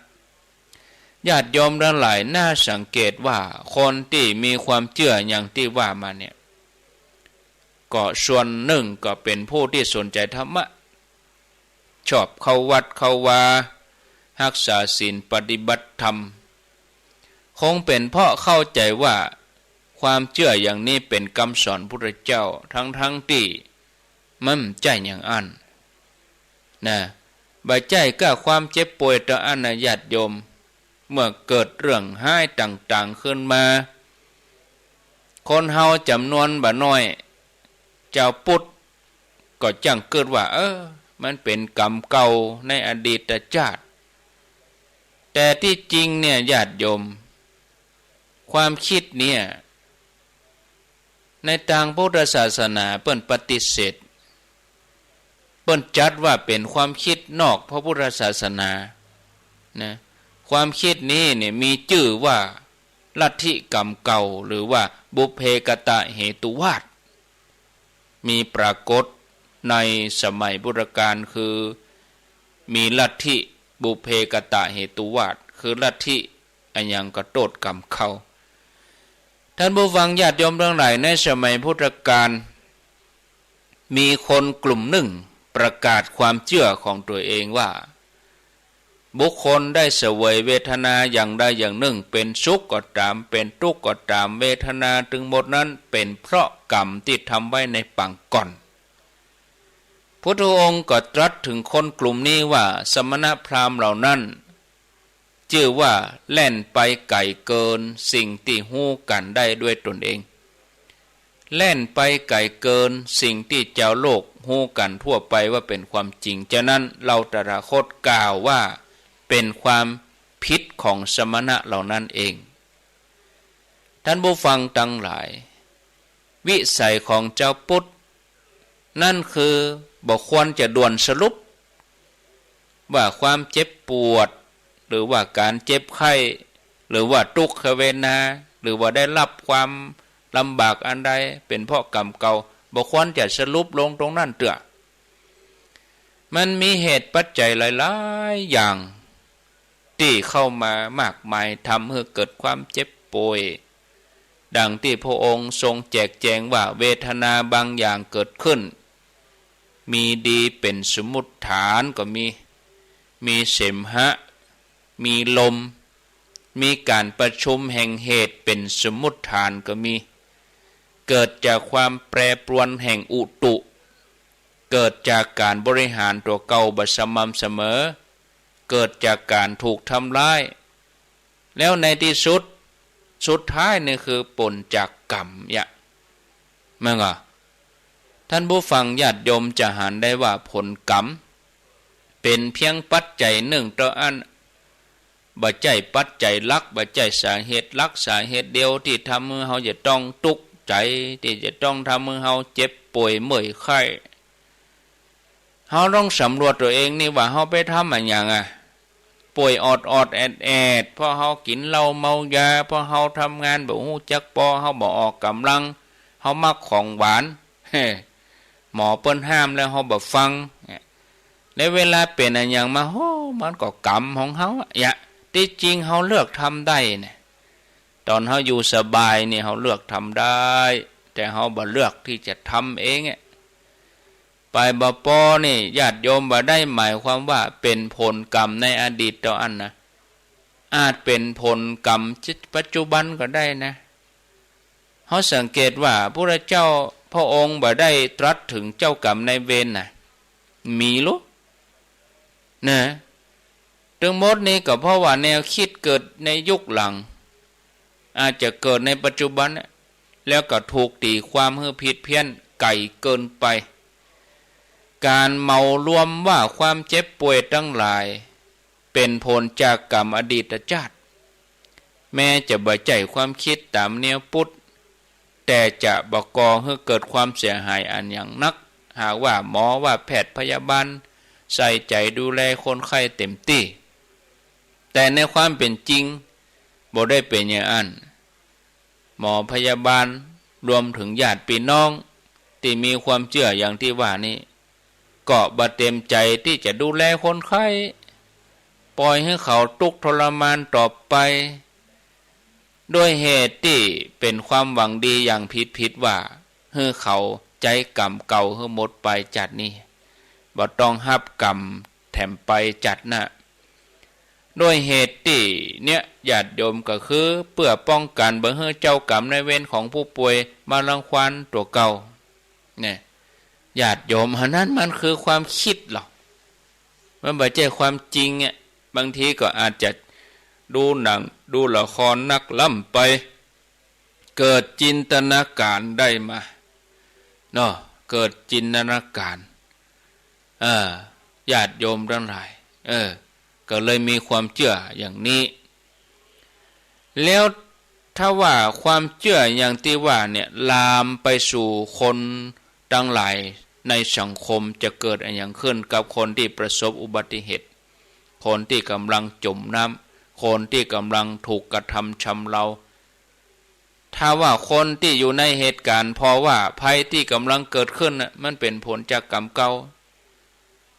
ญาติโยมทั้งหลายน่าสังเกตว่าคนที่มีความเชื่ออย่างที่ว่ามาเนี่ยก็ส่วนหนึ่งก็เป็นผู้ที่สนใจธรรมะชอบเข้าวัดเข้าวารักษาศีลปฏิบัติธรรมคงเป็นเพราะเข้าใจว่าความเชื่ออย่างนี้เป็นคำสอนพระเจ้าทั้งที่มันใจอย่างอันนะบ่ใจก็ความเจ็บป่วยต่ออันญาติโยมเมื่อเกิดเรื่องห้ายต่างๆขึ้นมาคนเฮาจำนวนบ่น้อยเจ้าพุทธก็จังเกิดว่ามันเป็นกรรมเก่าในอดีตชาติแต่ที่จริงเนี่ยญาติโยมความคิดเนี่ยในทางพุทธศาสนาเปิ้นปฏิเสธเปิ้นจัดว่าเป็นความคิดนอกพระพุทธศาสนานะความคิดนี้เนี่ยมีชื่อว่าลัทธิกรรมเก่าหรือว่าบุพเพกตเหตุวาทมีปรากฏในสมัยพุทธกาลคือมีลัทธิบุพเพกตเหตุวาทคือลัทธิอันยังกระโดดกรรมเก่าท่านผู้ฟังญาติโยมทั้งหลายในสมัยพุทธกาลมีคนกลุ่มหนึ่งประกาศความเชื่อของตัวเองว่าบุคคลได้เสวยเวทนาอย่างใดอย่างหนึ่งเป็นสุขก็ตามเป็นทุกข์ก็ตามเวทนาถึงหมดนั้นเป็นเพราะกรรมที่ทำไว้ในปางก่อนพุทธองค์ก็ตรัสถึงคนกลุ่มนี้ว่าสมณพราหมณ์เหล่านั้นชื่อว่าแล่นไปไกลเกินสิ่งที่ฮู้กันได้ด้วยตนเองแล่นไปไกลเกินสิ่งที่เจ้าโลกฮู้กันทั่วไปว่าเป็นความจริงฉะนั้นเราตถาคตกล่าวว่าเป็นความผิดของสมณะเหล่านั้นเองท่านผู้ฟังทั้งหลายวิสัยของเจ้าพุทธนั่นคือบ่ควรจะด่วนสรุปว่าความเจ็บปวดหรือว่าการเจ็บไข้หรือว่าทุกขเวทนาหรือว่าได้รับความลำบากอันใดเป็นเพราะกรรมเก่าบ่ควรจะสรุปลงตรงนั้นเถอะมันมีเหตุปัจจัยหลายๆอย่างที่เข้ามามากมายทำให้เกิดความเจ็บป่วยดังที่พระองค์ทรงแจกแจงว่าเวทนาบางอย่างเกิดขึ้นมีดีเป็นสมมุติฐานก็มีเสมหะมีลมมีการประชุมแห่งเหตุเป็นสมมุติฐานก็มีเกิดจากความแปรปรวนแห่งอุตุเกิดจากการบริหารตัวเก่าบ่สม่ำเสมอเกิดจากการถูกทำร้ายแล้วในที่สุดท้ายนี่คือผลจากกรรมมั่งท่านผู้ฟังญาติโยมจะหันได้ว่าผลกรรมเป็นเพียงปัจจัยหนึ่งต่ออันบ่ใจปัจจัยหลักบ่ใจสาเหตุหลักสาเหตุเดียวที่ทำให้เฮาจะต้องทุกข์ใจที่จะต้องทำให้เฮาเจ็บป่วยเมื่อยไข้เฮาต้องสำรวจตัวเองนี่ว่าเฮาไปทำอะไรอย่างป่วยอดแอดเพราะเฮากินเหล้าเมายาเพราะเฮาทำงานบ่ฮู้จักพอเฮาบ่ออกกำลังเฮามักของหวานหมอเปิ้นห้ามแล้วเฮาบ่ฟังในเวลาเป็นอะไรอย่างมามันก็กรรมของเฮาที่จริงเฮาเลือกทำได้เนี่ย ตอนเฮาอยู่สบายนี่เฮาเลือกทำได้แต่เฮาบ่เลือกที่จะทำเองไปบ่ปอนี่ญาติโยมบ่ได้หมายความว่าเป็นผลกรรมในอดีตต่ออันนะอาจเป็นผลกรรมปัจจุบันก็ได้นะเฮาสังเกตว่าพระเจ้าพระองค์บ่ได้ตรัสถึงเจ้ากรรมนายเวรน่ะมีลุนะทั้งหมดนี้ก็เพราะว่าแนวคิดเกิดในยุคหลังอาจจะเกิดในปัจจุบันแล้วก็ถูกตีความให้ผิดเพี้ยนไกลเกินไปการเมารวมว่าความเจ็บป่วยทั้งหลายเป็นผลจากกรรมอดีตชาติแม้จะบ่ใจความคิดตามแนวพุทธแต่จะบ่ก่อให้เกิดความเสียหายอันอย่างนักหากว่าหมอว่าแพทย์พยาบาลใส่ใจดูแลคนไข้เต็มที่แต่ในความเป็นจริงบ่ได้เป็นอย่างนั้นหมอพยาบาลรวมถึงญาติพี่น้องที่มีความเชื่ออย่างที่ว่านี้ก็บ่เต็มใจที่จะดูแลคนไข้ปล่อยให้เขาทุกข์ทรมานต่อไปด้วยเหตุที่เป็นความหวังดีอย่างผิดว่าให้เขาใจกรรมเก่าให้หมดไปจัดนี้บ่ต้องรับกรรมแถมไปจัดนะด้วยเหตุที่เนี่ยญาติโยมก็คือเพื่อป้องกันบ่ให้เจ้ากรรมนายเวรของผู้ป่วยมารังควานตัวเก่าเนี่ยญาติโยมอันนั้นมันคือความคิดหรอกมันบ่ใช่ความจริงบางทีก็อาจจะดูหนังดูละครนักล่ำไปเกิดจินตนาการได้มาเนาะเกิดจินตนาการญาติโยมทั้งหลายก็เลยมีความเชื่ออย่างนี้แล้วถ้าว่าความเชื่ออย่างที่ว่าเนี่ยลามไปสู่คนทั้งหลายในสังคมจะเกิดอย่างขึ้นกับคนที่ประสบอุบัติเหตุคนที่กำลังจมน้ำคนที่กำลังถูกกระทำชำเราถ้าว่าคนที่อยู่ในเหตุการณ์พอว่าภัยที่กำลังเกิดขึ้นมันเป็นผลจากกรรมเก่า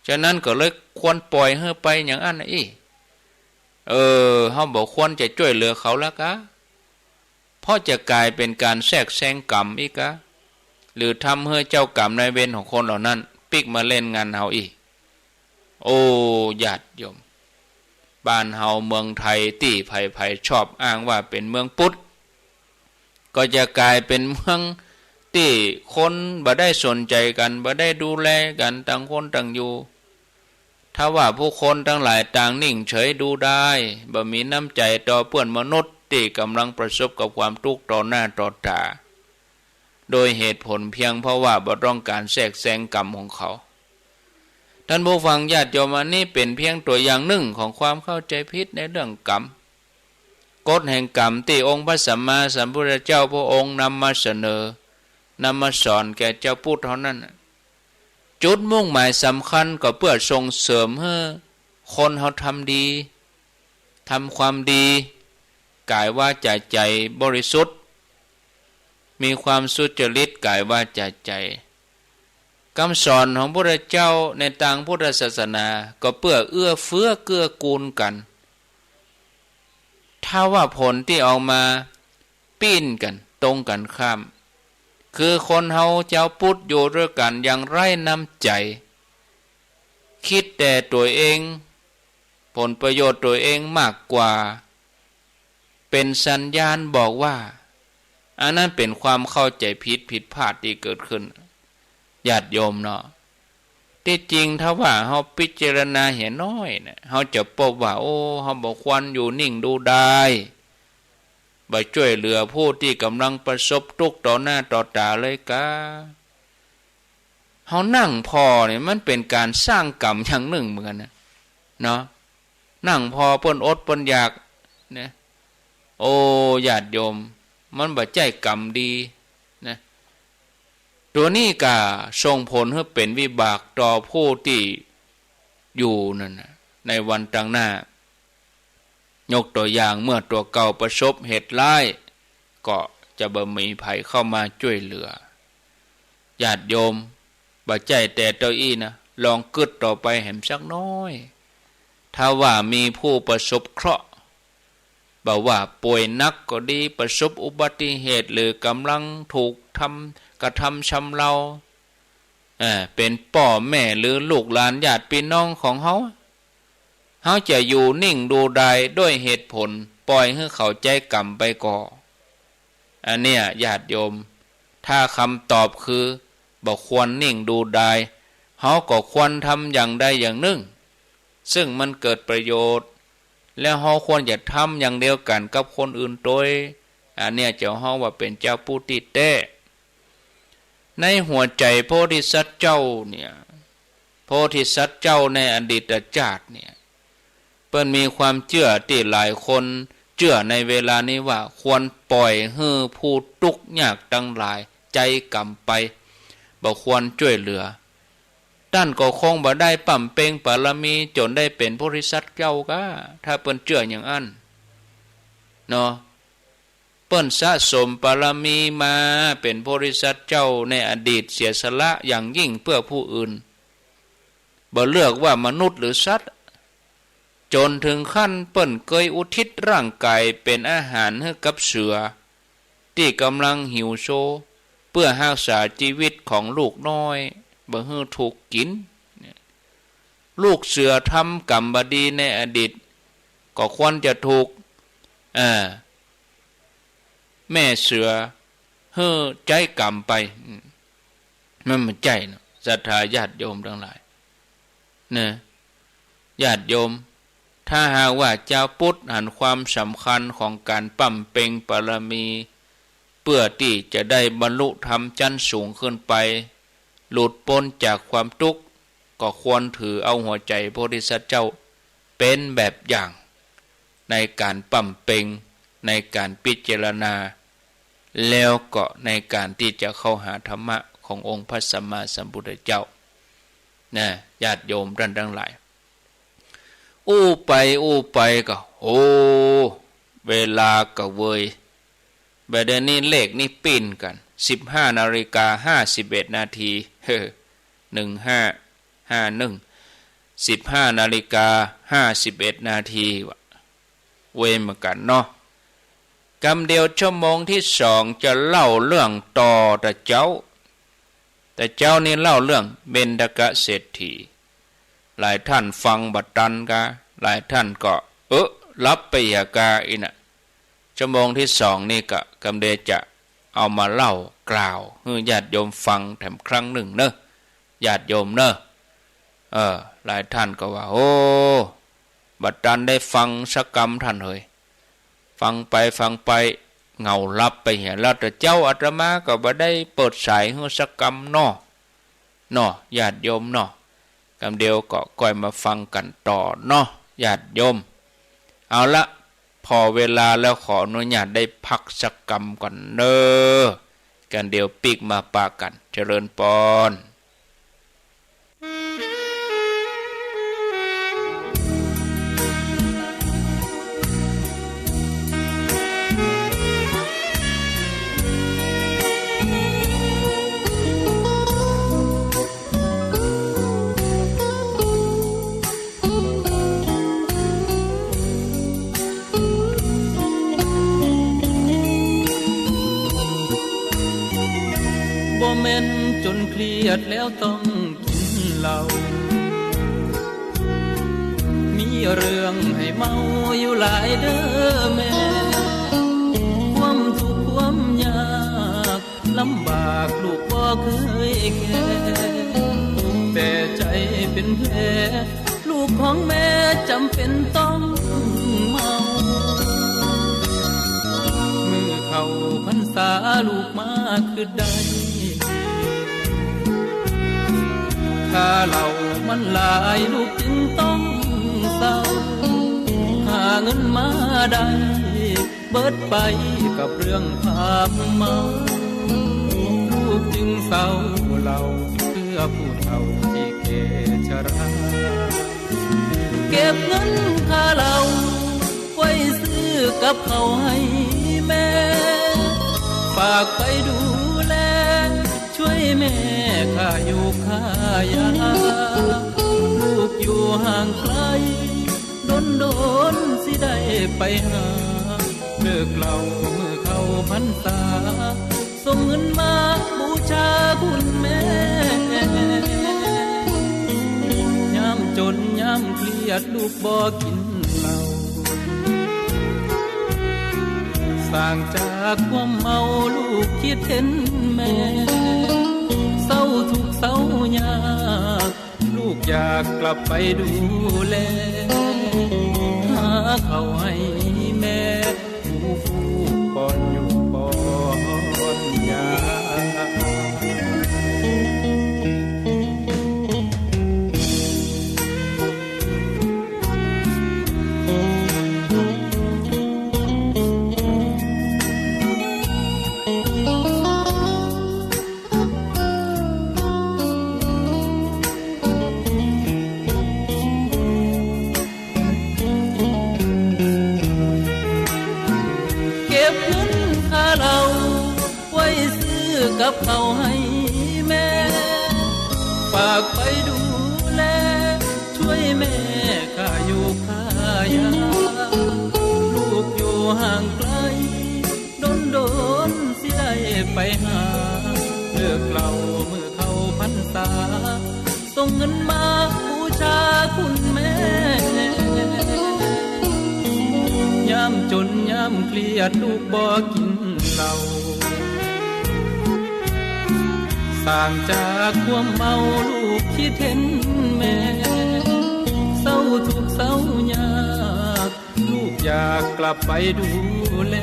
ฉะนั้นก็เลยควรปล่อยให้ไปอย่างนั้นเฮาบอกควรจะช่วยเหลือเขาแล้วกะเพราะจะกลายเป็นการแทรกแซงกรรมอีกกะหรือทำให้เจ้ากรรมนายเวรของคนเหล่านั้นปิกมาเล่นงานเฮาอีกญาติโยมบ้านเฮาเมืองไทยที่ไผๆชอบอ้างว่าเป็นเมืองพุทธก็จะกลายเป็นเมืองที่คนบ่ได้สนใจกันบ่ได้ดูแลกันต่างคนต่างอยู่ถ้าว่าผู้คนทั้งหลายต่างนิ่งเฉยดูได้บ่มีน้ำใจต่อเพื่อนมนุษย์ที่กำลังประสบกับความทุกข์ต่อหน้าต่อตาโดยเหตุผลเพียงเพราะว่าบ่ต้องการแทรกแซงกรรมของเขาท่านผู้ฟังญาติโยมอันนี้เป็นเพียงตัวอย่างหนึ่งของความเข้าใจผิดในเรื่องกรรมกฎแห่งกรรมที่องค์พระสัมมาสัมพุทธเจ้าพระองค์นำมาเสนอนำมาสอนแก่เจ้าพุทธเท่านั้นจุดมุ่งหมายสำคัญก็เพื่อส่งเสริมให้คนเขาทำดีทำความดีกายว่าใจบริสุทธิ์มีความสุจริตกายว่าใจคำสอนของพระเจ้าในทางพุทธศาสนาก็เพื่อเอื้อเฟื้อเกื้อกูลกันถ้าว่าผลที่ออกมาปิ้นกันตรงกันข้ามคือคนเฮาเจ้าพุทธอยู่ด้วยกันอย่างไร้น้ำใจคิดแต่ตัวเองผลประโยชน์ตัวเองมากกว่าเป็นสัญญาณบอกว่าอันนั้นเป็นความเข้าใจผิดพลาดที่เกิดขึ้นญาติโยมเนาะที่จริงถ้าว่าเฮาพิจารณาเห็นน้อยเนี่ยเฮาจะพบว่าเฮาบ่ควรอยู่นิ่งดูได้บ่ช่วยเหลือผู้ที่กำลังประสบทุกข์ต่อหน้าต่อตาเลยกะเฮานั่งพอเนี่ยมันเป็นการสร้างกรรมอย่างหนึ่งเหมือนกันนะเนาะนั่งพอเปิ้นอดเปิ้นอยากเนี่ยญาติโยมมันบ่ใจกรรมดีนะตัวนี้ก็ส่งผลให้เป็นวิบากต่อผู้ที่อยู่นั่นนะในวันต่างหน้ายกตัวอย่างเมื่อตัวเก่าประสบเหตุร้ายก็จะบ่มีภัยเข้ามาช่วยเหลือญาติโยมบ่ใจแต่ตัวนะลองกึดต่อไปแหมสักน้อยถ้าว่ามีผู้ประสบเคราะห์ บอกว่าป่วยนักก็ดีประสบอุบัติเหตุหรือกำลังถูกกระทำชำเราเป็นพ่อแม่หรือลูกหลานญาติพี่น้องของเขาจะอยู่นิ่งดูได้ด้วยเหตุผลปล่อยให้เขาใจกรรมไปก่ออันเนี้ยญาติโยมถ้าคำตอบคือบอกควรนิ่งดูได้เขาก็ควรทำอย่างใดอย่างหนึ่งซึ่งมันเกิดประโยชน์แล้วเขาควรจะทำอย่างเดียวกันกับคนอื่นโดยอันเนี้ยเจ้าเขาว่าเป็นเจ้าผู้ติเต้ในหัวใจโพธิสัตว์เจ้าเนี่ยโพธิสัตว์เจ้าในอดีตชาติเนี่ยเปิ้นมีความเชื่อที่หลายคนเชื่อในเวลานี้ว่าควรปล่อยให้ผู้ทุกข์ยากทั้งหลายใจกำไปบ่ควรช่วยเหลือท่านก็คงบ่ได้ปั่มเป่งบารมีจนได้เป็นโพธิสัตว์เจ้าก็ถ้าเปิ้นเชื่ออย่างนั้นเนาะเปิ้นสะสมบารมีมาเป็นโพธิสัตว์เจ้าในอดีตเสียสละอย่างยิ่งเพื่อผู้อื่นบ่เลือกว่ามนุษย์หรือสัตว์จนถึงขั้นเปิ้นเคยอุทิศร่างกายเป็นอาหารให้กับเสือที่กำลังหิวโซเพื่อรักษาชีวิตของลูกน้อยบ่ให้ถูกกินลูกเสือทำกรรมบดีในอดีตก็ควรจะถูกแม่เสือเฮ้อใจกรรมไปมันใจนะศรัทธาญาติโยมทั้งหลายนะญาติโยมถ้าหากว่าเจ้าพุทธหันความสำคัญของการปั่มเป่งบารมีเพื่อที่จะได้บรรลุธรรมชั้นสูงขึ้นไปหลุดพ้นจากความทุกข์ก็ควรถือเอาหัวใจโพธิสัตว์เจ้าเป็นแบบอย่างในการปั่มเป่งในการพิจารณาแล้วก็ในการที่จะเข้าหาธรรมะขององค์พระสัมมาสัมพุทธเจ้านะญาติโยมท่านทั้งหลายอู้ไปก็โอ้เวลาก็เวยเดี๋ยวนี้เลขนี่ปีนกัน15:51 นาที15:51 15:51 นาทีวะเวยเหมือนกันเนาะกำเดียวชั่วโมงที่2จะเล่าเรื่องต่อแต่เจ้านี่เล่าเรื่องเบญจกเศรษฐีหลายท่านฟังบัดตันกะหลายท่านก็รับไปยากาอีน่ะชั่วโมงที่2นี่ก็กำเดียวจะเอามาเล่ากล่าวให้ญาติโยมฟังแถมครั้งหนึ่งเนอะญาติโยมเนอะหลายท่านก็ว่าโอ้บัดตันได้ฟังสักกรรมท่านเลยฟังไปเงาลับไปเห็นแล้วแต่เจ้าอาตมาก็บ่ได้เปิดสายให้สักกรรมเนาะญาติโยมเนาะกำเดียวก็ก่อยมาฟังกันต่อเนาะญาติโยมเอาละพอเวลาแล้วขออนุญาตได้พักสักกรรมก่อนเนอกันเดียวปีกมาปากันเจริญพรบ่แม่นจนเครียดแล้วต้องกินเหล้ามีเรื่องให้เมาอยู่หลายเด้อแม่ความทุกข์ความยากลำบากลูกบ่เคยแค่แต่ใจเป็นแผลลูกของแม่จำเป็นต้องเมามือเข้าพรรษาลูกมาคือได้ค่าเหล้ามันหลายลูกจึงต้องเศร้าหาเงินมาได้เบิดไปกับเรื่องภาพเมาลูกจึงเศร้าเหล้าเพื่อผู้เฒ่าที่แก่ชราเก็บเงินค่าเหล้าไว้ซื้อกับเขาให้แม่ฝากไปดูแลช่วยแม่ข้าอยู่ข้ายาลูกอยู่ห่างไกลโดนสิได้ไปหา เลิกเล่าเมื่อเข้าพรรษาส่งเงินมาบูชาคุณแม่ยามจนยามเครียดลูกบ่กินเหล้าสร้างจากความเมาลูกคิดเห็นแม่เศร้าทุกเศร้ายากลูกอยากกลับไปดูแลหาข้าวให้แม่ฟูป้อนอยู่ป้อนยากับเขาให้แม่ฝากไปดูแลช่วยแม่ข้าอยู่ข้ายาลูกอยู่ห่างไกลโดนสิได้ไปหาเลิกเล่าเมื่อเข้าพรรษาส่งเงินมาบูชาคุณแม่ยามจนยามเครียดลูกบ่กินเหล้าสร้างจากความเมาลูกคิดเห็นแม่เศร้าทุกเศร้ายากลูกอยากกลับไปดูแล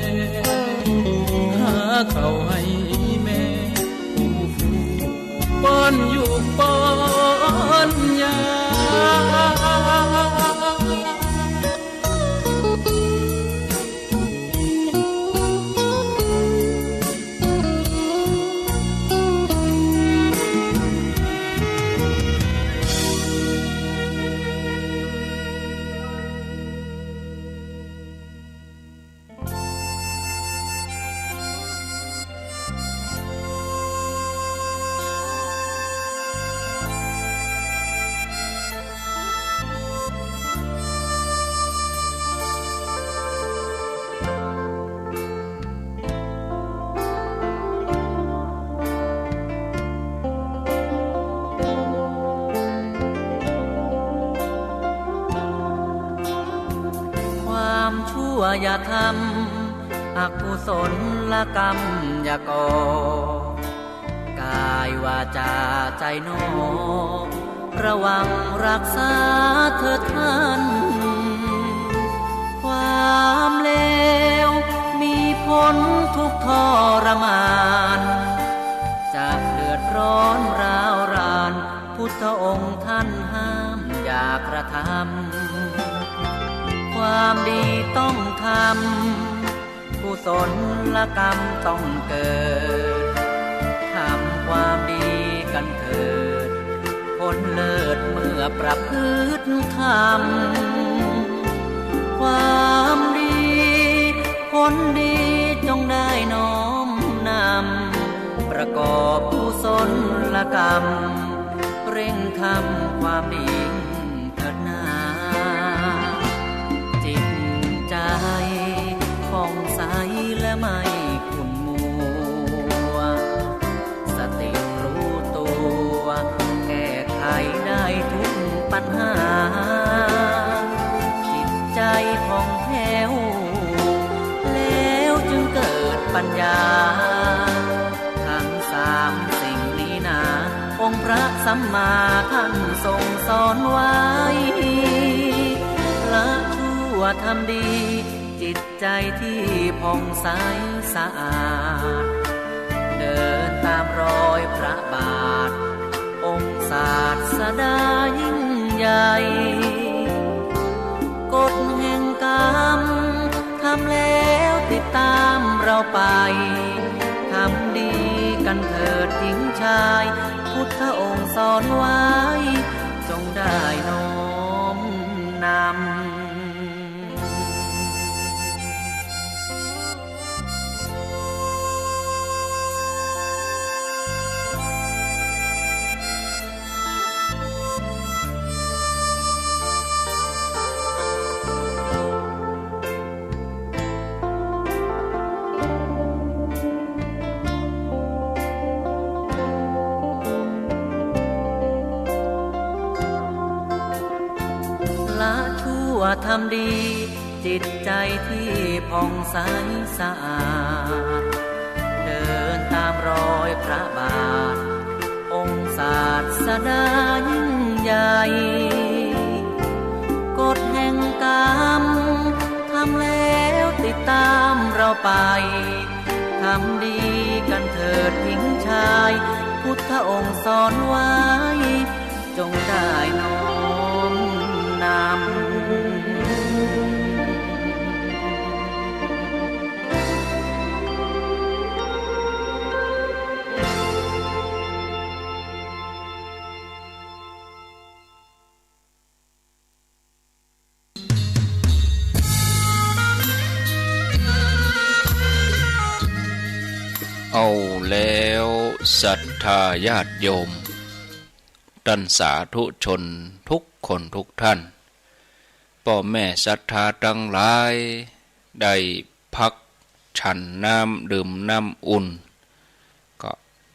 หาข้าวให้แม่ฟูป้อนอยู่ป้อนยาอย่าทำอกุศลกรรมอย่าก่อกายวาจาใจโน้ระวังรักษาเถิดท่านความเลวมีผลทุกทรมานจะเดือดร้อนร้าวรานพุทธองค์ท่านห้ามอย่ากระทำความดีต้องทำกุศลกรรมต้องเกิดทำความดีกันเถิดผลเลิศเมื่อประพฤติธรรมความดีผลดีจงได้น้อมนำประกอบกุศลกรรมเร่งทำความดีเถิดนาผ่องใสและไม่ขุ่นมัวสติรู้ตัวแก้ไขได้ทุกปัญหาจิตใจผ่องแผ้วแล้วจึงเกิดปัญญาทั้งสามสิ่งนี้นาองค์พระสัมมาท่านทรงสอนไว้ละชั่วทำดีจิตใจที่ผ่องใสสะอาดเดินตามรอยพระบาทองค์ศาสดายิ่งใหญ่กฎแห่งกรรมทำแล้วติดตามเราไปทำดีกันเถิดหญิงชายพุทธองค์สอนไว้จงได้น้อมนำ ทำดีจิตใจที่ผ่องใสสะอาดเดินตามรอยพระบาทองค์ศาสดายิ่งใหญ่กฎแห่งกรรมทำแล้วติดตามเราไปทำดีกันเถิดหญิงชายพุทธองค์สอนไว้จงได้น้อมนเอาแล้วศรัทธาญาติโยมท่านสาธุชนทุกคนทุกท่านพ่อแม่ศรัทธาทั้งหลายได้พักฉันน้ำดื่มน้ำอุ่นก็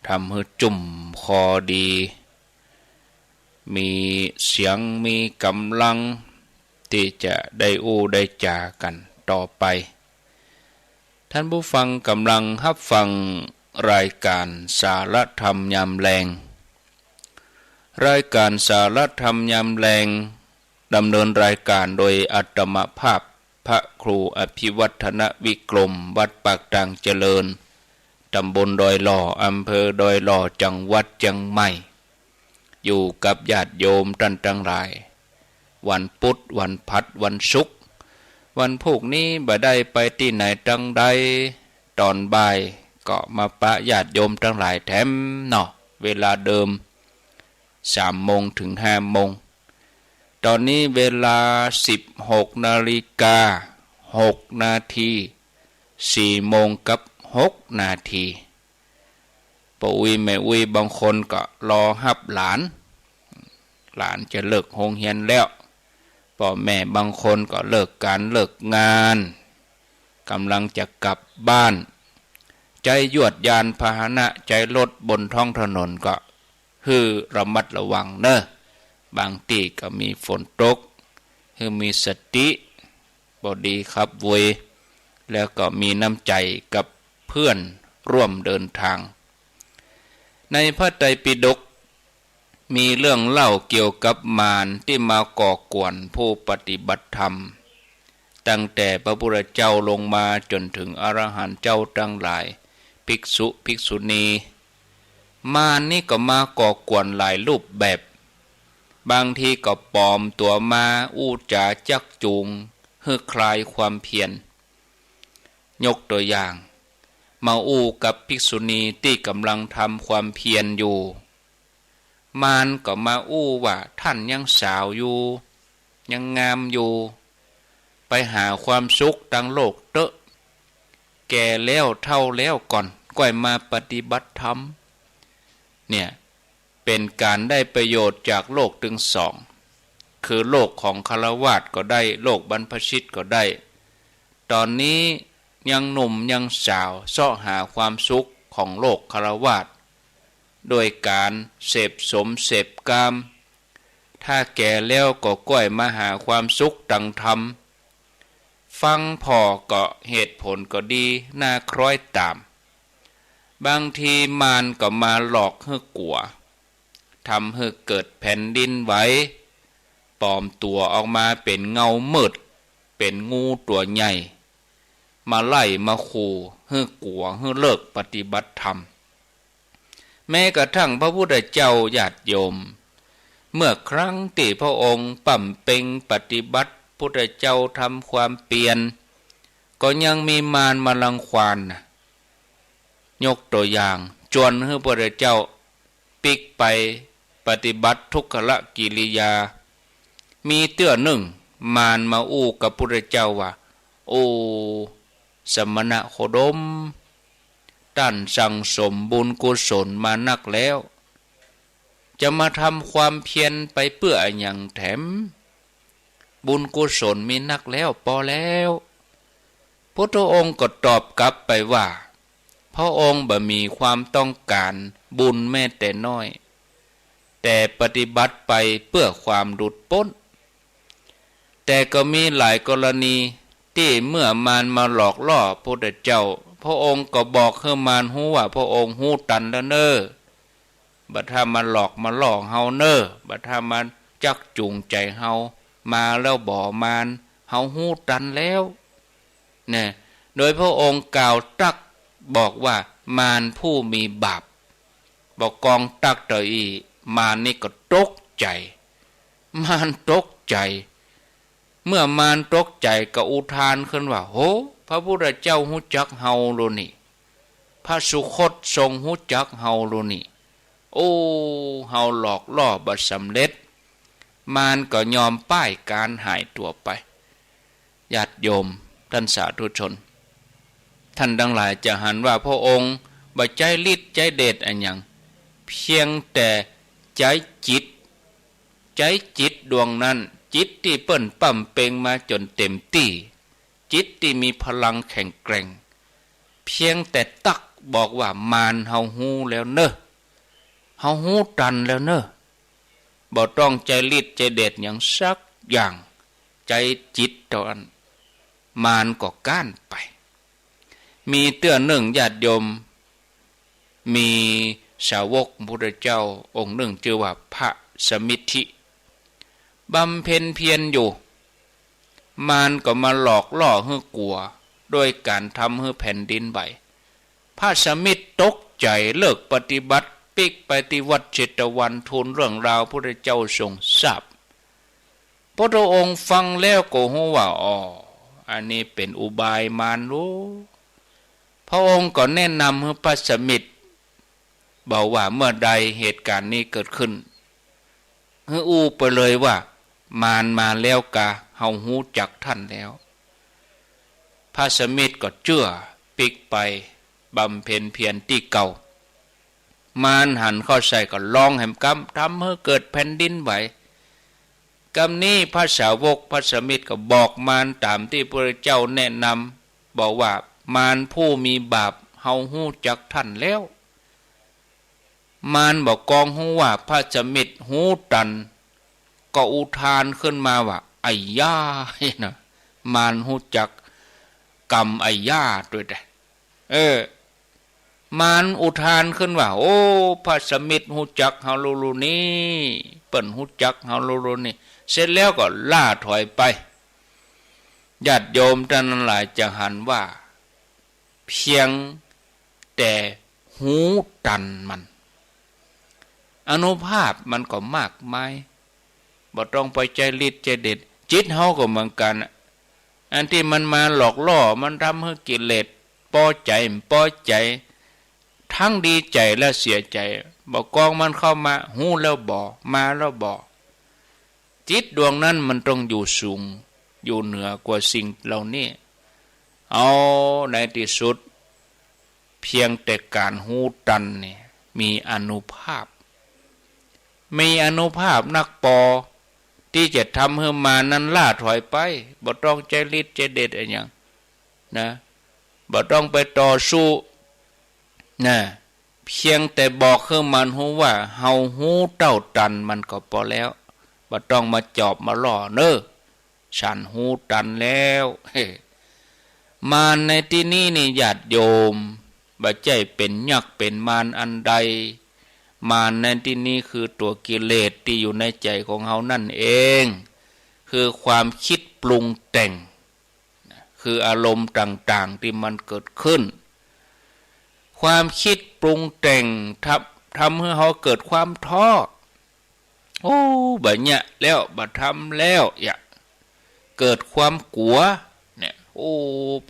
ทำให้จุ่มคอดีมีเสียงมีกำลังที่จะได้อู้ได้จากันต่อไปท่านผู้ฟังกำลังรับฟังรายการสารธรรมยามแลงรายการสารธรรมยามแลงดำเนินรายการโดยอาตมาภาพพระครูอภิวัฒนวิกรมวัดปากต่างเจริญตำบลดอยหล่ออำเภอดอยหล่อจังหวัดเชียงใหม่อยู่กับญาติโยมท่านทั้งหลายวันพุธวันพัดวันศุกร์วันพวกนี้บ่ได้ไปที่ไหนจังใดตอนบ่ายก็มาปะญาติโยมทั้งหลายแถมเนาะเวลาเดิม3 โมงถึง 5 โมงตอนนี้เวลา 16:06 นาที4 โมงกับ 6 นาทีปู่อุ้ยแม่อุ้ยบางคนก็รอรับหลานจะเลิกโรงเรียนแล้วพ่อแม่บางคนก็เลิกการเลิกงานกำลังจะกลับบ้านใจยวดยานพาหนะใจรถบนท้องถนนก็คือระมัดระวังเนอะบางทีก็มีฝนตกคือมีสติบดีครับเวยแล้วก็มีน้ำใจกับเพื่อนร่วมเดินทางในพระไตรปิฎกมีเรื่องเล่าเกี่ยวกับมารที่มาก่อกวนผู้ปฏิบัติธรรมตั้งแต่พระพุทธเจ้าลงมาจนถึงอรหันต์เจ้าทั้งหลายภิกษุภิกษุณีมารนี่ก็มาก่อกวนหลายรูปแบบบางทีก็ปลอมตัวมาอู้จาจักจูงเพื่อคลายความเพียรยกตัวอย่างมาอู้กับภิกษุณีที่กำลังทำความเพียรอยู่มารก็มาอู้ว่าท่านยังสาวอยู่ยังงามอยู่ไปหาความสุขทางโลกเตอะแก่แล้วเท่าแล้วก่อนก่อยมาปฏิบัติธรรมเนี่ยเป็นการได้ประโยชน์จากโลกถึง2คือโลกของฆราวาสก็ได้โลกบรรพชิตก็ได้ตอนนี้ยังหนุ่มยังสาวเสาะหาความสุขของโลกฆราวาสโดยการเสพสมเสพกามถ้าแก่แล้วก็ก้อยมาหาความสุขดังธรรมฟังพอก็เหตุผลก็ดีน่าคล้อยตามบางทีมารก็มาหลอกให้กลัวทำให้เกิดแผ่นดินไหวปลอมตัวออกมาเป็นเงามืดเป็นงูตัวใหญ่มาไล่มาขู่ให้กลัวให้เลิกปฏิบัติธรรมแม้กระทั่งพระพุทธเจ้าญาติโยมเมื่อครั้งที่พระองค์ปั่มเป่งปฏิบัติพุทธเจ้าทำความเปลี่ยนก็ยังมีมารมารังควานยกตัวอย่างจวนให้พระพุทธเจ้าปิกไปปฏิบัติทุกขละกิริยามีเตื้อหนึ่งมารมาอู้กับพระพุทธเจ้าว่าโอ้สมณะโคดมท่านสั่งสมบุญกุศลมานักแล้วจะมาทำความเพียรไปเพื่ออย่างแถมบุญกุศลมีนักแล้วพอแล้วพระองค์ก็ตอบกลับไปว่าพระองค์บ่มีความต้องการบุญแม้แต่น้อยแต่ปฏิบัติไปเพื่อความหลุดพ้น แต่ก็มีหลายกรณีที่เมื่อมารมาหลอกล่อพระพุทธเจ้าพระองค์ก็บอกให้มารฮู้ว่าพระองค์ฮู้ตันแล้วเน้อบัดถ้ามันหลอกมาล่อเฮาเน้อบัดถ้ามันจักจูงใจเฮามาแล้วบ่มารเฮาฮู้ตันแล้วเนี่ยโดยพระองค์กล่าวตักบอกว่ามารผู้มีบาปบอกกองตักต่ออีมารนี่ก็ตกใจมารตกใจเมื่อมารตกใจก็อุทานขึ้นว่าโหพระพุทธเจ้าฮู้จักเฮาโลนี่พระสุคตทรงฮู้จักเฮาโลนี่โอ้เฮาหลอกล่อบ่สำเร็จมารก็ยอมป้ายการหายตัวไปญาติโยมท่านสาธุชนท่านทั้งหลายจะหันว่าพระองค์บ่ใจฤทธิ์ใจเดชอันหยังเพียงแต่ใจจิตดวงนั้นจิตที่เปิ้นปั่มเป่งมาจนเต็มที่จิตที่มีพลังแข็งแกร่งเพียงแต่ตักบอกว่ามารเฮาฮู้แล้วเนอะเฮาฮู้ตันแล้วเนอะบ่ต้องใจฤทธิ์ใจเดชอย่างสักอย่างใจจิตตอนมารก็ก้านไปมีเตื้อหนึ่งญาติโยมมีสาวกพระพุทธเจ้าองค์หนึ่งชื่อว่าพระสมิทธิบำเพ็ญเพียรอยู่มารก็มาหลอกล่อให้กลัวโดยการทำให้แผ่นดินไหวพระสมิทธิตกใจเลิกปฏิบัติปิกไปที่วัดเจตวันทูลเรื่องราวพระพุทธเจ้าทรงทราบพระองค์ฟังแล้วก็ฮู้ว่าอ๋ออันนี้เป็นอุบายมารรู้พระองค์ก็แนะนำให้พระสมิทธิบอกว่าเมื่อใดเหตุการณ์นี้เกิดขึ้นให้อู้ไปเลยว่ามารมาแล้วกะเฮาฮู้จักท่านแล้วพระสมิทธิก็เชื่อปิกไปบำเพ็ญเพียรที่เก่ามารหันเข้าใส่ก็ลองแหมกำทำให้เกิดแผ่นดินไหวกำนี้พระสาวกพระสมิทธิก็บอกมารตามที่พระเจ้าแนะนำบอกว่ามารผู้มีบาปเฮาฮู้จักท่านแล้วมารบอกกองฮู้ว่าพระสมิทธิฮู้ตันก็อุทานขึ้นมาว่าไอ้ย่านะมารฮู้จักกรรมไอ้ย่าด้วยแต่มารอุทานขึ้นว่าโอ้พระสมิทธิฮู้จักเฮาลูนี่เปิ้นฮู้จักเฮาลูนี่เสร็จแล้วก็ล่าถอยไปญาติโยมท่านหลายจะหันว่าเพียงแต่หูตันมันอานุภาพมันก็มากมายบ่ต้องไปใจฤทธิ์ใจเด็ดจิตเฮาก็เหมือนกันอันที่มันมาหลอกล่อมันทำให้กิเลสพอใจทั้งดีใจและเสียใจบ่กองมันเข้ามาหูแล้วบ่มาแล้วบ่จิตดวงนั้นมันต้องอยู่สูงอยู่เหนือกว่าสิ่งเหล่านี้เอาในที่สุดเพียงแต่การหูตันนี่มีอานุภาพนักปอที่จะทำให้มานั้นล่าถอยไปบ่ต้องใจฤทธิ์ใจเด็ดอะไรอย่างนะบ่ต้องไปต่อสู้นะเพียงแต่บอกให้มันรู้ว่าเฮาหูเต้าตันมันก็พอแล้วบ่ต้องมาจอบมาล่อเน้อฉันหูตันแล้วมารในที่นี้นี่ญาติโยมบ่ใจเป็นยักษ์เป็นมารอันใดมารในที่นี้คือตัวกิเลสที่อยู่ในใจของเฮานั่นเองคือความคิดปรุงแต่งคืออารมณ์ต่างๆที่มันเกิดขึ้นความคิดปรุงแต่งทำให้เฮาเกิดความท้อโอ้บัดเนี้ยแล้วบัดทำแล้วอย่าเกิดความกลัวเนี่ยโอ้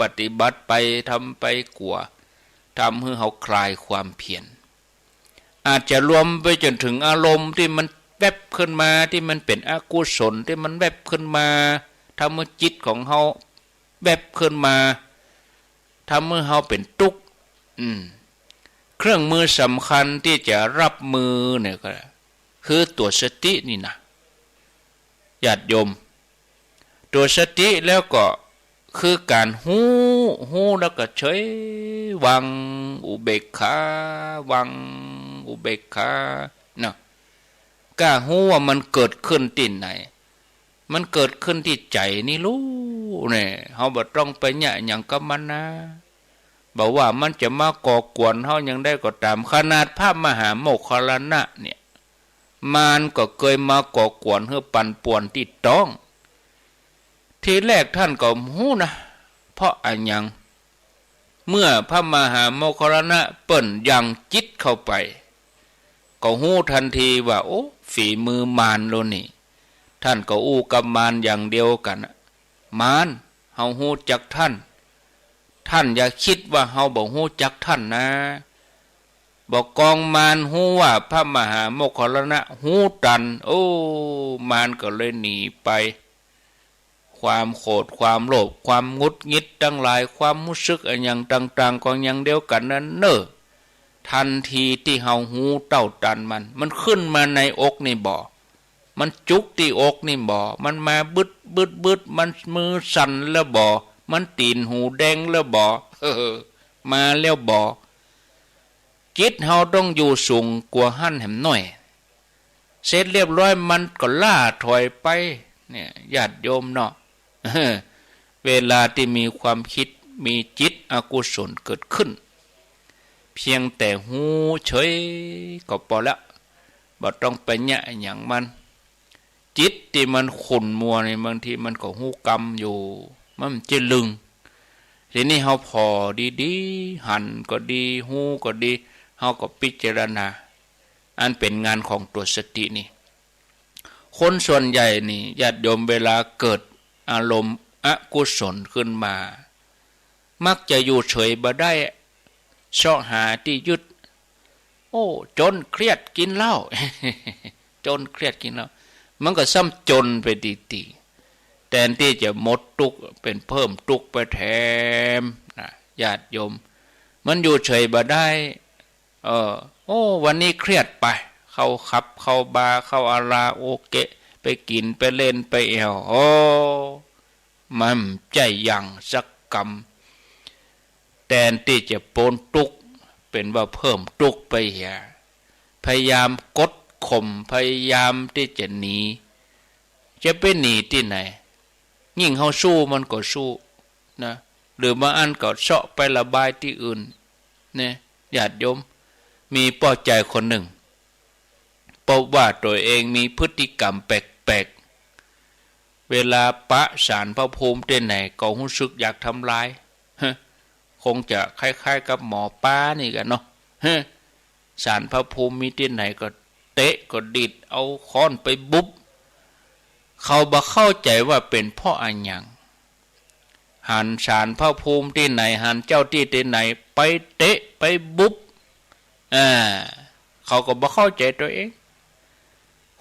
ปฏิบัติไปทำไปกลัวทำให้เฮาคลายความเพียรอาจจะรวมไปจนถึงอารมณ์ที่มันแวบขึ้นมาที่มันเป็นอกุศลที่มันแวบขึ้นมาทำให้จิตของเฮาแวบขึ้นมาทำให้เฮาเป็นทุกข์เครื่องมือสำคัญที่จะรับมือเนี่ยก็คือตัวสตินี่นะญาติโยมตัวสติแล้วก็คือการหูแล้วก็เฉยวางอุเบกขาวางอุเบกขานะกล้าหูว่ามันเกิดขึ้นที่ไหน มันเกิดขึ้นที่ใจนี่รู้เนี่ยเฮาบ่ต้องไปหยะหยังกับมันนะบอกว่ามันจะมาก่อกวนเฮายังได้ก็ตามขนาดพระมหาโมคคัลลานะเนี่ยมันก็เคยมาก่อกวนเฮือปั่นป่วนที่ต้องทีแรกท่านก็ฮู้นะเพราะอันยังเมื่อพระมหาโมคคัลลานะเปิ้นยังจิตเข้าไปก็ฮู้ทันทีว่าโอ้ฝีมือมารโลนี่ท่านก็อู้กับมารอย่างเดียวกันมารเฮาฮู้จักท่านอย่าคิดว่าเฮาบ่ฮู้จักท่านนะบอกกองมารฮู้ว่าพระมหาโมคคัลลานะฮู้ตันโอ้มารก็เลยหนีไปความโกรธความโลภความงุดงิดทั้งหลายความรู้สึกอันอย่างต่างๆก็อย่างเดียวกันนั้นเน้อทันทีที่เฮาฮู้เต้าตันมันขึ้นมาในอกนี่บ่มันจุกที่อกนี่บ่มันมาบึดมันมือสั่นแล้วบ่มันตีนหูแดงแล้วบ่มาแล้วบ่จิตเฮาต้องอยู่สูงกว่าหั่นแหมหน่อยเสร็จเรียบร้อยมันก็ล่าถอยไปเนี่ยญาติโยมเนาะเวลาที่มีความคิดมีจิตอกุศลเกิดขึ้นเพียงแต่หูเฉยก็พอแล้วบ่ต้องไปแยะอย่างมันจิตที่มันขุ่นมัวในบางทีมันก็หูกรรมอยู่มันจะลึงทีนี้เฮาพอดีๆหันก็ดีหูก็ดีเฮาก็พิจารณาอันเป็นงานของตัวสตินี่คนส่วนใหญ่นี่ญาติโยมเวลาเกิดอารมณ์อกุศลขึ้นมามักจะอยู่เฉยบ่ได้เสาะหาที่ยึดโอ้จนเครียดกินเหล้า จนเครียดกินเหล้ามันก็ซ้ำจนไปตีๆแทนที่จะหมดทุกข์เป็นเพิ่มทุกข์ไปแถมนะญาติโยมมันอยู่เฉยบ่ได้โอ้วันนี้เครียดไปเข้าขับเข้าบาร์เข้าอาราโอเกะไปกินไปเล่นไปแอวโอ้มันใจยังสักกรรมแทนที่จะปนทุกข์เป็นว่าเพิ่มทุกข์ไปเหียพยายามกดข่มพยายามที่จะหนีจะไปหนีที่ไหนยิ่งเขาสู้มันก็สู้นะหรือบางอันก็เสาะไประบายที่อื่นเนี่ยญาติโยมมีป้อใจคนหนึ่งพบว่าตัวเองมีพฤติกรรมแปลกๆเวลาปะสารพระภูมิที่ไหนก็รู้สึกอยากทำลายคงจะคล้ายๆกับหมอป้านี่กันเนาะสารพระภูมิมีที่ไหนก็เตะก็ดิดเอาค้อนไปบุบเขาบ่เข้าใจว่าเป็นเพราะอันหยังหันสารพระภูมิที่ไหนหันเจ้าที่ไหนไปเตะไปบุบเขาก็บ่เข้าใจตัวเอง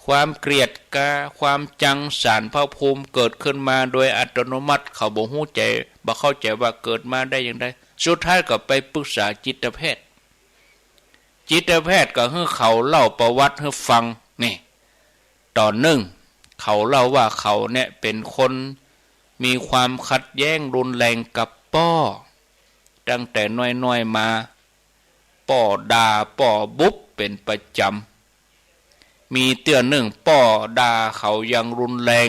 ความเกลียดกาความจังสารพระภูมิเกิดขึ้นมาโดยอัตโนมัติเขาบ่ฮู้ใจบ่เข้าใจว่าเกิดมาได้อย่างไรสุดท้ายก็ไปปรึกษาจิตแพทย์ก็ให้เขาเล่าประวัติให้ฟังนี่ตอนหนึ่งเขาเล่าว่าเขาเนี่ยเป็นคนมีความขัดแย้งรุนแรงกับป้อตั้งแต่น้อยๆมาป้อด่าป้อบุบเป็นประจำมีเตือนหนึ่งป้อด่าเขายังรุนแรง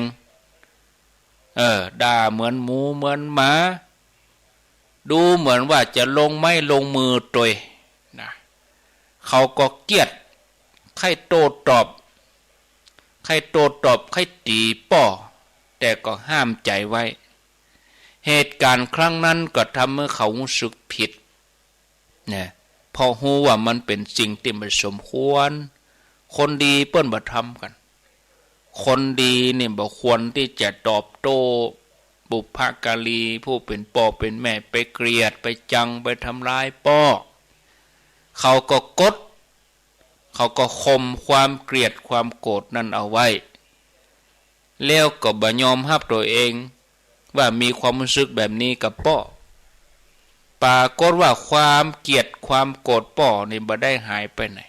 ด่าเหมือนหมูเหมือนหมาดูเหมือนว่าจะลงไม้ลงมือตัวนะเขาก็เกลียดใครโต้ตอบใครตีป้อแต่ก็ห้ามใจไว้เหตุการณ์ครั้งนั้นก็ทำให้เขารู้สึกผิดเนี่ยพอรู้ว่ามันเป็นสิ่งที่ไม่สมควรคนดีเปิ้นบ่ทำกันคนดีนี่บ่ควรที่จะตอบโต้บุพการีผู้เป็นพ่อเป็นแม่ไปเกลียดไปจังไปทำร้ายป้อเขาก็ข่มความเกลียดความโกรธนั่นเอาไว้แล้วก็บ่ยอมรับตัวเองว่ามีความรู้สึกแบบนี้กับป้อปรากฏว่าความเกลียดความโกรธป้อนี่บ่ได้หายไปไหน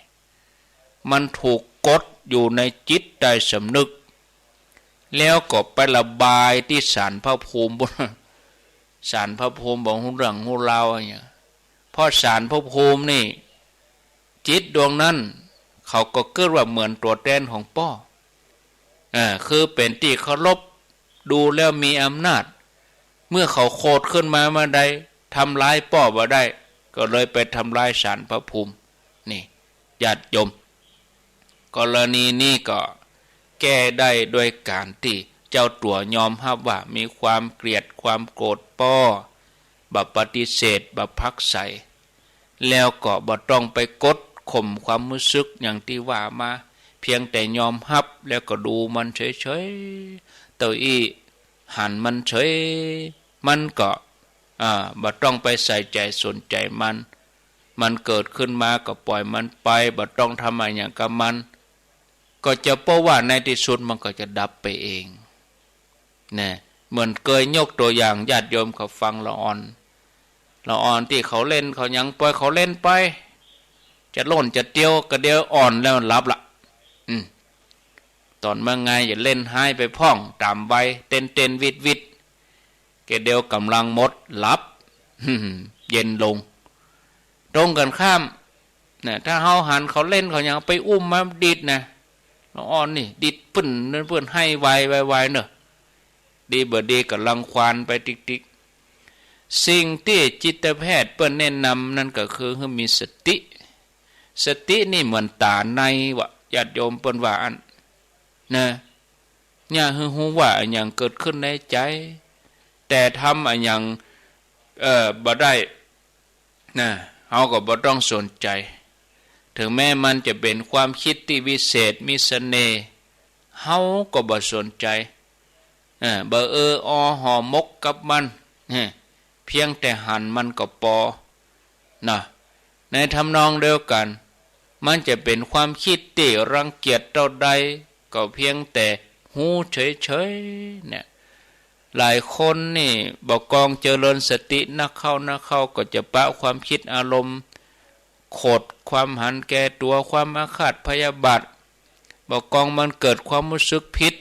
มันถูกกดอยู่ในจิตใต้สำนึกแล้วก็ไประบายที่ศาลพระภูมิศาลพระภูมิบอกฮู้เรื่องฮู้ราวอะไรอย่างเงี้ยเพราะศาลพระภูมินี่จิตดวงนั้นเขาก็เกิดว่าเหมือนตัวแทนของป้อคือเป็นที่เคารพ ดูแล้วมีอำนาจเมื่อเขาโคดขึ้นมาเมื่อใดทำร้ายป้อบ่ได้ก็เลยไปทำลายศาลพระภูมินี่ญาติโยมกรณีนี้ก็แก้ได้โดยการที่เจ้าตัวยอมรับว่ามีความเกลียดความโกรธป้อบ่ปฏิเสธบ่พักใส่แล้วก็บ่ต้องไปกดข่มความรู้สึกอย่างที่ว่ามาเพียงแต่ยอมรับแล้วก็ดูมันเฉยๆตัวอี้หันมันเฉยมันก็บ่ต้องไปใส่ใจสนใจมันเกิดขึ้นมาก็ปล่อยมันไปบ่ต้องทำอะไรอย่างกับมันก็จะเพราะว่าในที่สุดมันก็จะดับไปเองนะเหมือนเคยยกตัวอย่างญาติโยมเขาฟังละอ่อนที่เขาเล่นเขายังปล่อยเขาเล่นไปจะโล่นจะเตี้ยวก็เดียวอ่อนแล้วมันรับละตอนเมื่อไงอย่าเล่นหายไปพ่องตามใบเต้นวิดแกเดียวกำลังหมดรับเย็นลงตรงกันข้ามนะถ้าเฮาหันเขาเล่นเขายังไปอุ้มมาดิดนะละอ่อนนี่ดิดปึ้นเพื่อนให้ไวเนอะดีบ่ดีก็ลังควานไปติ๊กสิ่งที่จิตแพทย์เปิ้นแนะนำนั่นก็คือให้มีสตินี่เหมือนตาในวะญาติโยมเปิ้นว่าอันนะอย่าฮือฮู้ว่าอันหยังเกิดขึ้นในใจแต่ทำอันหยังบ่ได้นะเฮาก็บ่ต้องสนใจถึงแม้มันจะเป็นความคิดที่วิเศษมีเสน่ห์เฮาก็บ่สนใจบ่ห่อมกกับมันเพียงแต่หันมันก็พอนะในทำนองเดียวกันมันจะเป็นความคิดที่รังเกียจเท่าใดก็เพียงแต่หูเฉยๆเนี่ยหลายคนนี่บอกกองเจริญสตินักเข้าก็จะปะความคิดอารมณ์โขดความหันแก่ตัวความอาฆาตพยาบาทบอกกองมันเกิดความรู้สึกผิด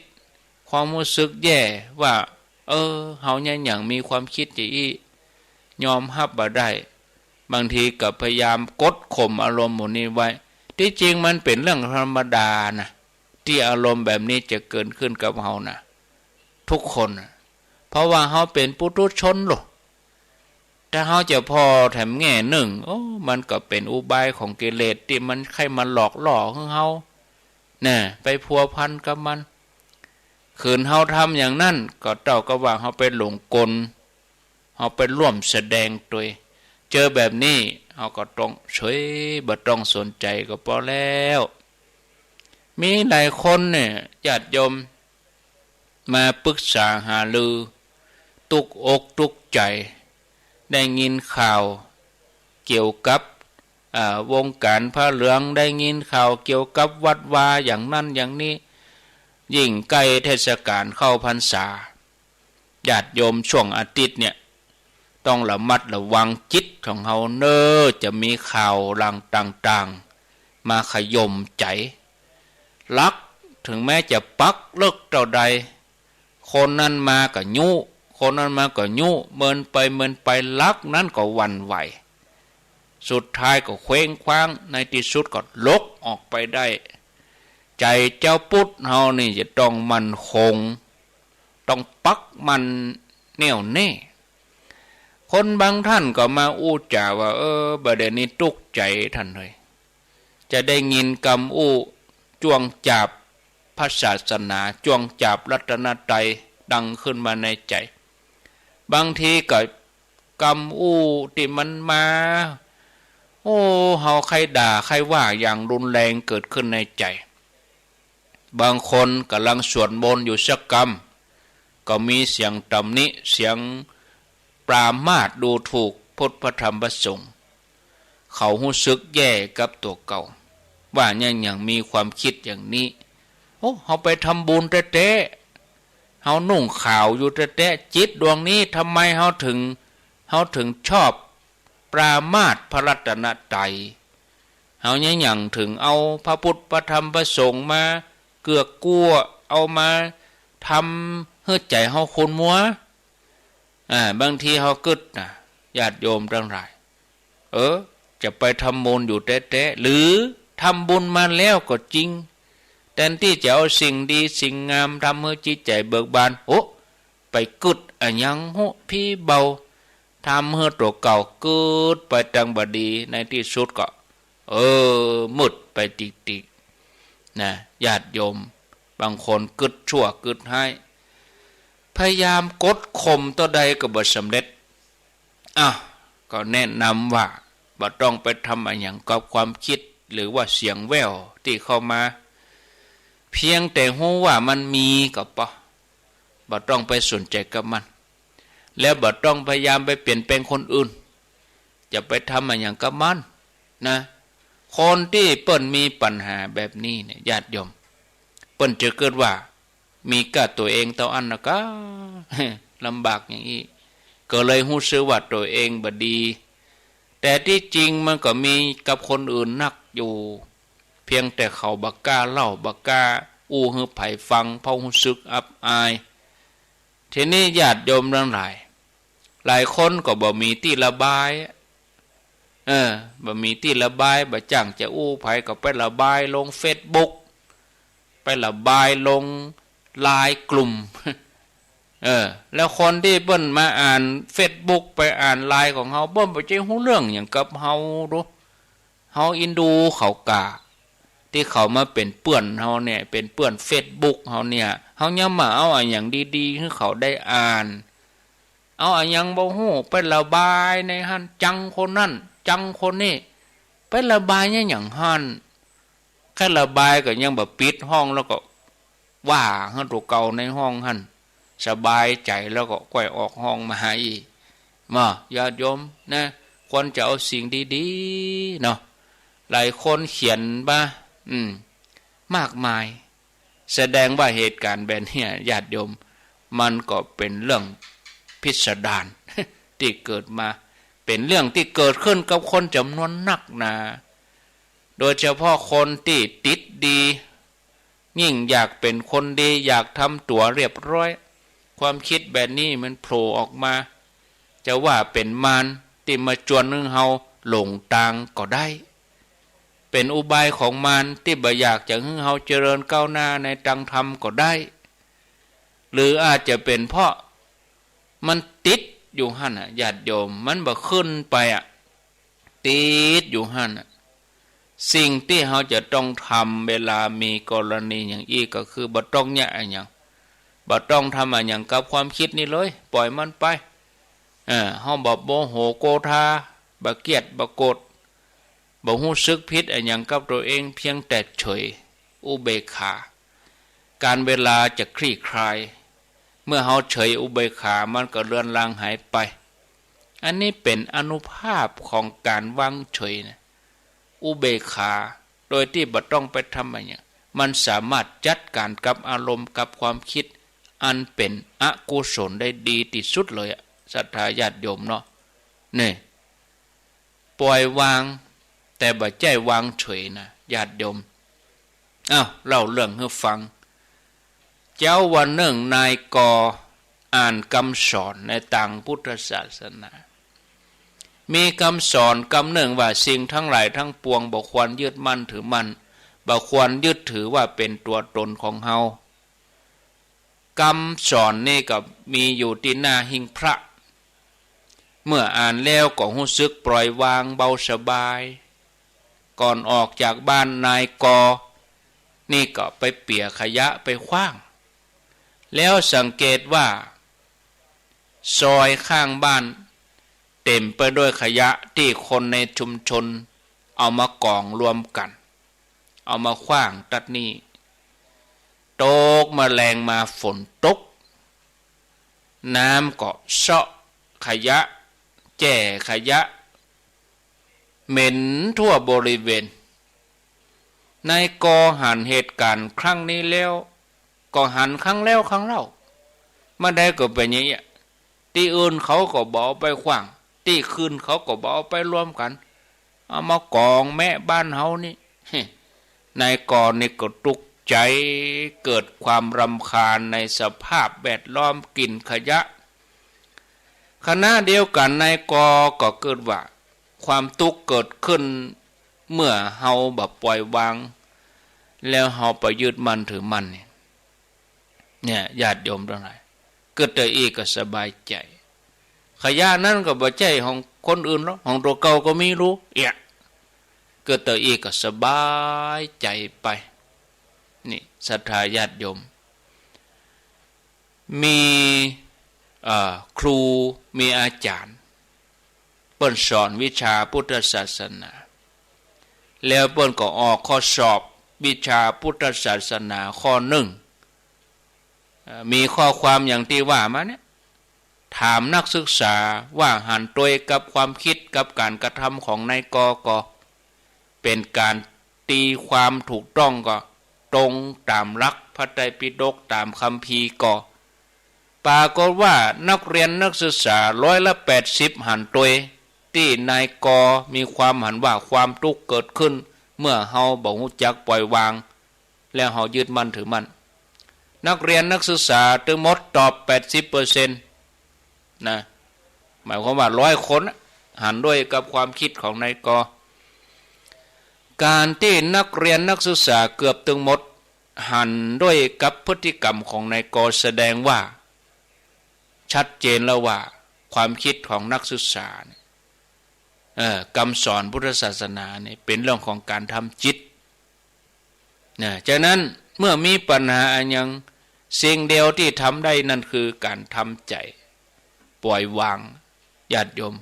ความรู้สึกแย่ว่าเฮาเนี่ยอย่างมีความคิดอย่างนี้ยอมรับบ่ได้บางทีก็พยายามกดข่มอารมณ์หมู่นี้ไว้ที่จริงมันเป็นเรื่องธรรมดานะที่อารมณ์แบบนี้จะเกิดขึ้นกับเฮานะทุกคนเพราะว่าเฮาเป็นปุถุชนหรอกถ้าเฮาจะพอแถมแง่หนึ่งมันก็เป็นอุบายของกิเลสที่มันใครมาหลอกล่อของเฮาน่ะไปพัวพันกับมันคืนเฮาทำอย่างนั้นก็เจ้าก็ว่าเฮาไปหลงกลเฮาไปร่วมแสดงตัวเจอแบบนี้เฮาก็ต้องเฉยบ่ต้องสนใจก็พอแล้วมีหลายคนเนี่ยญาติโยมมาปรึกษาหารือตุกอกตุกใจได้ยินข่าวเกี่ยวกับวงการพระเหลืองได้ยินข่าวเกี่ยวกับวัดวาอย่างนั้นอย่างนี้ยิ่งใกล้เทศกาลเข้าพรรษาญาติโยมช่วงอาทิตย์เนี่ยต้องระมัดระวังจิตของเฮาจะมีข่าวลังต่างๆมาขย่มใจลักถึงแม้จะปักเลิกเท่าใดคนนั้นมาก็ยุคนนั้นมาก็ยุเมินไปลักนั้นก็หวั่นไหวสุดท้ายก็เคว้งคว้างในที่สุดก็ลกออกไปได้ใจเจ้าพุทธเฮานี่จะต้องมั่นคงต้องปักมันแน่วแน่คนบางท่านก็มาอู้จ่าว่าประเด็นนี้ตุกใจท่านเลยจะได้ยินคำอู้จ้วงจับพระศาสนาจ้วงจับรัตนตรัยดังขึ้นมาในใจบางทีก็คำอู้ที่มันมาเฮาใครด่าใครว่าอย่างรุนแรงเกิดขึ้นในใจบางคนกำลังสวดมนต์อยู่สักกรรมก็มีเสียงตำหนิเสียงปรามาสดูถูกพุทธธรรมประสงค์เขารู้สึกแย่กับตัวเก่าว่ายังมีความคิดอย่างนี้เฮาไปทำบุญแท้ๆเฮานุ่งขาวอยู่แท้ๆจิตดวงนี้ทำไมเฮาถึงชอบปรามาสพระรัตนตรัยเฮายังถึงเอาพระพุทธพระธรรมพระสงฆ์มาเกือกกลัวเอามาทำให้ใจเฮาขุ่นมัวบางทีเฮากึดนะญาติโยมทั้งหลายจะไปทำบุญอยู่แท้ๆหรือทำบุญมาแล้วก็จริงแทนที่จะเอาสิ่งดีสิ่งงามทำให้จิตใจเบิกบาน ไปกึดอะยังหุพี่เบาทำให้ตัวเก่ากึดไปจังบดีในที่สุดก็มุดไปติกๆนะญาติโยมบางคนกึดชั่วกึดให้พยายามกดข่มตัวใดก็บ่สำเร็จก็แนะนำว่าบ่ต้องไปทำอะไรอย่างกับความคิดหรือว่าเสียงแว่วที่เข้ามาเพียงแต่รู้ว่ามันมีก็พอบ่ต้องไปสนใจกับมันแล้วบ่ต้องพยายามไปเปลี่ยนแปลงคนอื่นอย่าไปทำอะไรอย่างกับมันนะคนที่เปิ้นมีปัญหาแบบนี้เนี่ยญาติโยมเปิ้นจะเกิดว่ามีกับตัวเองเท่าอันนะก็ลำบากอย่างนี้ก็เลยรู้สึกว่าตัวเองบ่ดีแต่ที่จริงมันก็มีกับคนอื่นนักอยู่เพียงแต่เขาบักกล้าเล่าบักกล้าอู้ให้ไผฟังเพราะรู้สึกอับอายทีนี้ญาติโยมทั้งหลายคนก็บ่มีที่ระบายบ่มีที่ระบายบ่จ้างจะอู้ไผก็ไประบายลง Facebook ไประบายลงไลน์กลุ่มแล้วคนที่เปิ้นมาอ่าน Facebook ไปอ่านไลน์ของเฮาเปิ้นบ่ได้รู้เรื่องหยังกับเฮาดูเฮาอินดูเขากะที่เขามาเป็นเปื้อนเฮาเนี่ยเป็นเปื้อน Facebook เฮาเนี่ยเฮายังมาเอาอันหยังดีๆให้เขาได้อ่านเอาอันหยังบ่ฮู้ไประบายในหั่นจังคนนั้นจังคนนี้ไประบายหยังหั่นแค่ระบายก็ยังบ่ปิดห้องแล้วก็ว่าเฮาตัวเก่าในห้องหั่นสบายใจแล้วก็ค่อยออกห้องมาหาอีกญาติโยมนะควรจะเอาสิ่งดีๆเนาะหลายคนเขียนมากมายแสดงว่าเหตุการณ์แบบนี้ญาติโยมมันก็เป็นเรื่องพิสดาร ที่เกิดมาเป็นเรื่องที่เกิดขึ้นกับคนจำนวนนักนะโดยเฉพาะคนที่ติดดียิ่งอยากเป็นคนดีอยากทำตัวเรียบร้อยความคิดแบบนี้มันโผล่ออกมาจะว่าเป็นมารที่มาจวนนึงเฮาหลงทางก็ได้เป็นอุบายของมารที่บ่อยากจะให้เฮาเจริญก้าวหน้าในทางธรรมก็ได้หรืออาจจะเป็นเพราะมันติดอยู่หั่นญาติโยมมันบ่ขึ้นไปติดอยู่หั่นสิ่งที่เฮาจะต้องทำเวลามีกรณีอย่างอีกก็คือบ่ต้องแยะอะไรอย่างบ่ต้องทำอะไรอย่างกับความคิดนี้เลยปล่อยมันไปเฮาบ่โมโหโกธาบ่เกลียดบ่โกรธบ่รู้สึกผิดอะไรอย่างกับตัวเองเพียงแต่เฉยอุเบกขาการเวลาจะคลี่คลายเมื่อเฮาเฉยอุเบกขามันก็เลือนลางหายไปอันนี้เป็นอนุภาพของการวางเฉยนะอุเบกขาโดยที่บ่ต้องไปทำอะไรอย่างมันสามารถจัดการกับอารมณ์กับความคิดอันเป็นอกุศลได้ดีที่สุดเลยศรัทธาญาติโยมเนาะนี่ปล่อยวางแต่บ่ใจวางเฉยนะญาติโยมเล่าเรื่องให้ฟังเจ้าวันหนึ่งนายกอ่านคำสอนในต่างพุทธศาสนามีคำสอนคำหนึ่งว่าสิ่งทั้งหลายทั้งปวงบ่ควรยึดมั่นถือมั่นบ่ควรยึดถือว่าเป็นตัวตนของเฮาคำสอนนี่ก็มีอยู่ที่หน้าหิ้งพระเมื่ออ่านแล้วก็รู้สึกปล่อยวางเบาสบายก่อนออกจากบ้านนายกนี่ก็ไปเปี่ยขยะไปขว้างแล้วสังเกตว่าซอยข้างบ้านเต็มไปด้วยขยะที่คนในชุมชนเอามากองรวมกันเอามาขว้างตัดนี่ตกแมลงมาฝนตกน้ำก็เซาะขยะแจ่ขยะเหม็นทั่วบริเวณนายกหันเหตุการณ์ครั้งนี้แล้วก็หันครั้งแล้วครั้งเล่ามาได้ก็เป็นอย่างนี้ที่อื่นเขาก็บอกไปขว้างที่คืนเขาก็บอกไปรวมกันเอามากองแม่บ้านเฮานี่นายกนี่ก็ตุกใจเกิดความรำคาญในสภาพแวดล้อมกลิ่นขยะขณะเดียวกันนายกก็เกิดว่าความทุกข์เกิดขึ้นเมื่อเฮาแบบปล่อยวางแล้วเฮาไปยึดมั่นถือมั่นเนี่ยญาติโยมทั้งหลาย เกิดแต่อีกก็สบายใจขยะนั้นก็บ่ใจของคนอื่นหรอกของตัวเก่าก็มีรู้เกิดแต่อีกก็สบายใจไปนี่ศรัทธาญาติโยมมีครูมีอาจารย์เปิ้นสอนวิชาพุทธศาสนาแล้วเปิ้นก็ออกข้อสอบวิชาพุทธศาสนาข้อหนึ่งมีข้อความอย่างที่ว่ามาเนี่ยถามนักศึกษาว่าหันตัวกับความคิดกับการกระทำของนายกก็เป็นการตีความถูกต้องก็ตรงตามหลักพระไตรปิฎกตามคัมภีร์ก็ปรากฏว่านักเรียนนักศึกษา180หันตัวที่นายกมีความหันว่าความทุกข์เกิดขึ้นเมื่อเฮาบ่ฮู้จักปล่อยวางแล้วเฮายึดมั่นถือมั่นนักเรียนนักศึกษาทั้งหมดตอบ 80% นะหมายความว่า100คนหันด้วยกับความคิดของนายกการที่นักเรียนนักศึกษาเกือบทั้งหมดหันด้วยกับพฤติกรรมของนายกแสดงว่าชัดเจนแล้วว่าความคิดของนักศึกษาคำสอนพุทธศาสนาเนี่ยเป็นเรื่องของการทำจิตฉะนั้นเมื่อมีปัญหาอย่างสิ่งเดียวที่ทำได้นั่นคือการทำใจปล่อยวางญาติโยม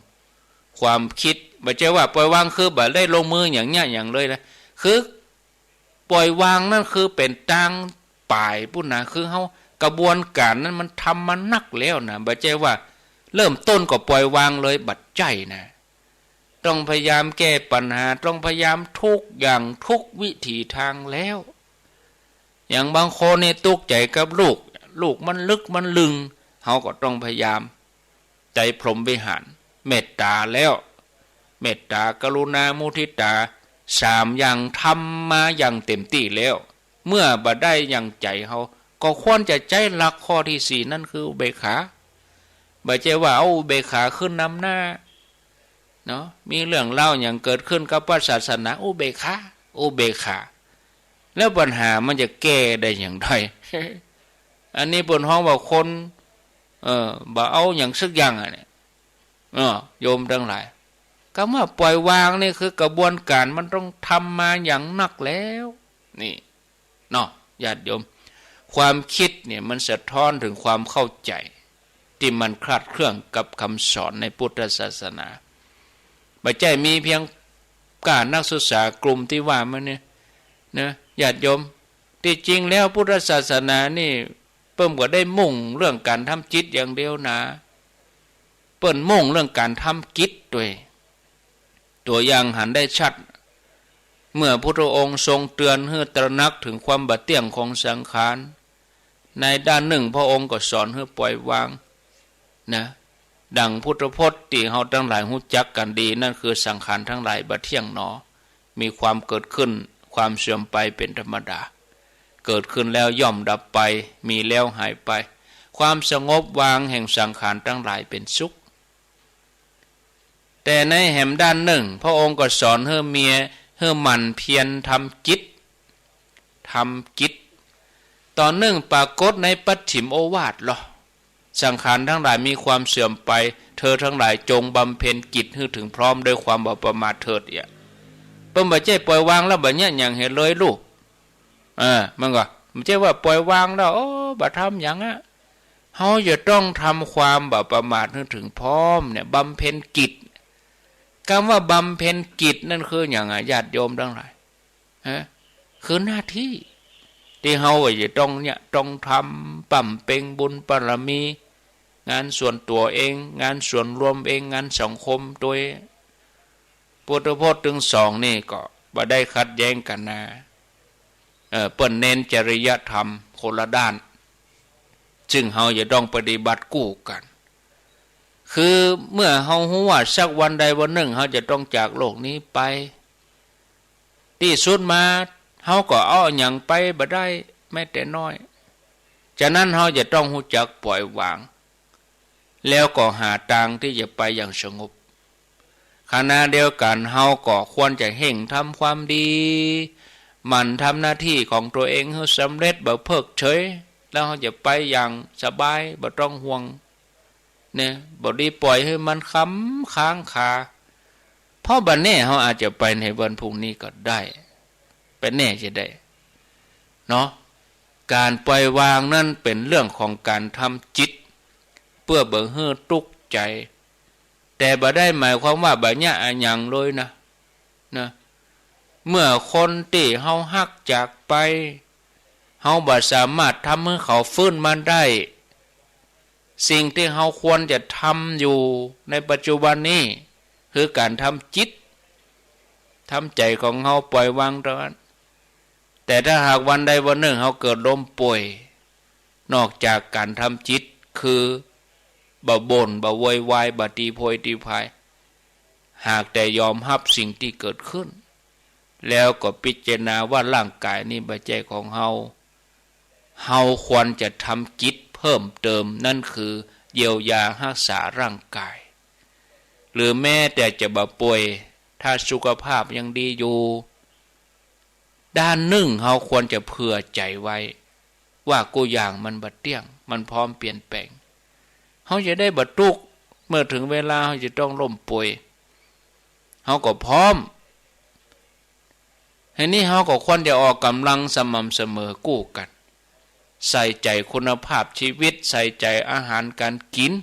ความคิดไม่ใช่ว่าปล่อยวางคือแบบได้ลงมืออย่างเนี้ยอย่างเลยนะคือปล่อยวางนั่นคือเป็นทางป่ายปุ้นนะคือเขากระบวนการนั้นมันทำมันนักแล้วนะไม่ใช่ว่าเริ่มต้นก็ปล่อยวางเลยบัดใจนะต้องพยายามแก้ปัญหาต้องพยายามทุกอย่างทุกวิถีทางแล้วอย่างบางคนเนี่ยตุกใจกับลูกมันลึกมันลึงเขาก็ต้องพยายามใจพรหมวิหารเมตตาแล้วเมตตากรุณามุทิตา3อย่างทำมาอย่างเต็มที่แล้วเมื่อบ่ได้อย่างใจเขาก็ควรจะใจหลักข้อที่4นั่นคืออุเบกขาบ่ใช่ว่าเอาอุเบกขาขึ้นนำหน้าเนาะมีเรื่องเล่าอย่างเกิดขึ้นกับศาสนาอุเบกขาแล้วปัญหามันจะแก้ได้อย่างไร อันนี้บนห้องว่าคนบ่เอาอย่างสักอย่างเนี่ยโยมทั้งหลายคำว่าปล่อยวางนี่คือกระบวนการมันต้องทำมาอย่างหนักแล้วนี่เนาะญาติโยมความคิดเนี่ยมันสะท้อนถึงความเข้าใจที่มันคลาดเคลื่อนกับคำสอนในพุทธศาสนาไม่ใช่มีเพียงการนักศึกษากลุ่มที่ว่ามันเนี่ยนะญาติโยมที่จริงแล้วพุทธศาสนานี่เพิ่มก็ได้มุ่งเรื่องการทำจิตอย่างเดียวนะเปิ้นมุ่งเรื่องการทำกิจด้วยตัวอย่างหันได้ชัดเมื่อพระองค์ทรงเตือนให้ตระหนักถึงความบาดเตี้ยงของสังขารในด้านหนึ่งพระองค์ก็สอนให้ปล่อยวางนะดังพุทธพจน์ที่เฮาทั้งหลายรู้จักกันดีนั่นคือสังขารทั้งหลายบ่เที่ยงหนอมีความเกิดขึ้นความเสื่อมไปเป็นธรรมดาเกิดขึ้นแล้วย่อมดับไปมีแล้วหายไปความสงบวางแห่งสังขารทั้งหลายเป็นสุขแต่ในแห่งด้านหนึ่งพระองค์ก็สอนให้เมียให้หมั่นเพียรทำกิจตอนหนึ่งปรากฏในปัจฉิมโอวาทหรอสังขารทั้งหลายมีความเสื่อมไปเธอทั้งหลายจงบำเพ็ญกิจให้ถึงพร้อมด้วยความบ่ประมาทเถิดเปิ้นบ่ใช่ปล่อยวางแล้วบ่เนี่ยอย่างเห็นเลยลูกมันก็ไม่ใช่ว่าปล่อยวางแล้วบ่ทำอย่างอ่ะเฮาจะต้องทำความบ่ประมาทให้ถึงพร้อมเนี่ยบำเพ็ญกิจคำว่าบำเพ็ญกิจนั่นคืออย่างญาติโยมทั้งหลายคือหน้าที่ที่เฮาจะต้องทำปั่มเป่งบุญบารมีงานส่วนตัวเองงานส่วนรวมเองงานสังคมโดยพุทธพจน์ถึง2นี่ก็บ่ได้ขัดแย้งกันนะเปิ้นเน้นจริยธรรมคนละด้านซึ่งเฮาจะต้องปฏิบัติกู้กันคือเมื่อเฮาฮู้ว่าสักวันใดวันหนึ่งเฮาจะต้องจากโลกนี้ไปที่สุดมาเฮาก็เอาหยังไปบ่ได้แม้แต่น้อยฉะนั้นเฮาจะต้องรู้จักปล่อยวางแล้วก็หาทางที่จะไปอย่างสงบขณะเดียวกันเฮาก็ควรจะเห่งทำความดีหมั่นทำหน้าที่ของตัวเองให้สำเร็จบ่เพิกเฉย แล้วเขาจะไปอย่างสบายบ่ต้องห่วงเนี่ยบ่ได้ปล่อยให้มันค้ำค้างคาเพราะบัดนี้เขาอาจจะไปในวันพรุ่งนี้ก็ได้ไปแน่จะได้เนาะการปล่อยวางนั่นเป็นเรื่องของการทำจิตเพื่อเบิ่งให้ตุกใจแต่บ่ได้หมายความว่าบัดเนี้ยอันหยังเลยนะเมื่อคนที่เฮาฮักจากไปเฮาบ่สามารถทำให้เขาฟื้นมาได้สิ่งที่เฮาควรจะทำอยู่ในปัจจุบันนี้คือการทำจิตทำใจของเฮาปล่อยวางตรงนั้นแต่ถ้าหากวันใดวันหนึ่งเฮาเกิดล้มป่วยนอกจากการทำจิตคือบ่บ่นบ่โวยวายบ่ตีโพยตีพายหากแต่ยอมรับสิ่งที่เกิดขึ้นแล้วก็พิจารณาว่าร่างกายนี้บ่ใช่ของเฮาควรจะทำจิตเพิ่มเติมนั่นคือเยียวยารักษาร่างกายหรือแม้แต่จะบ่ป่วยถ้าสุขภาพยังดีอยู่ด้านหนึ่งเฮาควรจะเผื่อใจไว้ว่ากูอย่างมันบ่เที่ยงมันพร้อมเปลี่ยนแปลงเฮาจะได้บ่ทุกข์เมื่อถึงเวลาเฮาจะต้องล้มป่วยเฮาก็พร้อมทีนี้เฮาก็ควรจะออกกำลังสม่ำเสมอกู้กันใส่ใจคุณภาพชีวิตใส่ใจอาหารการกิน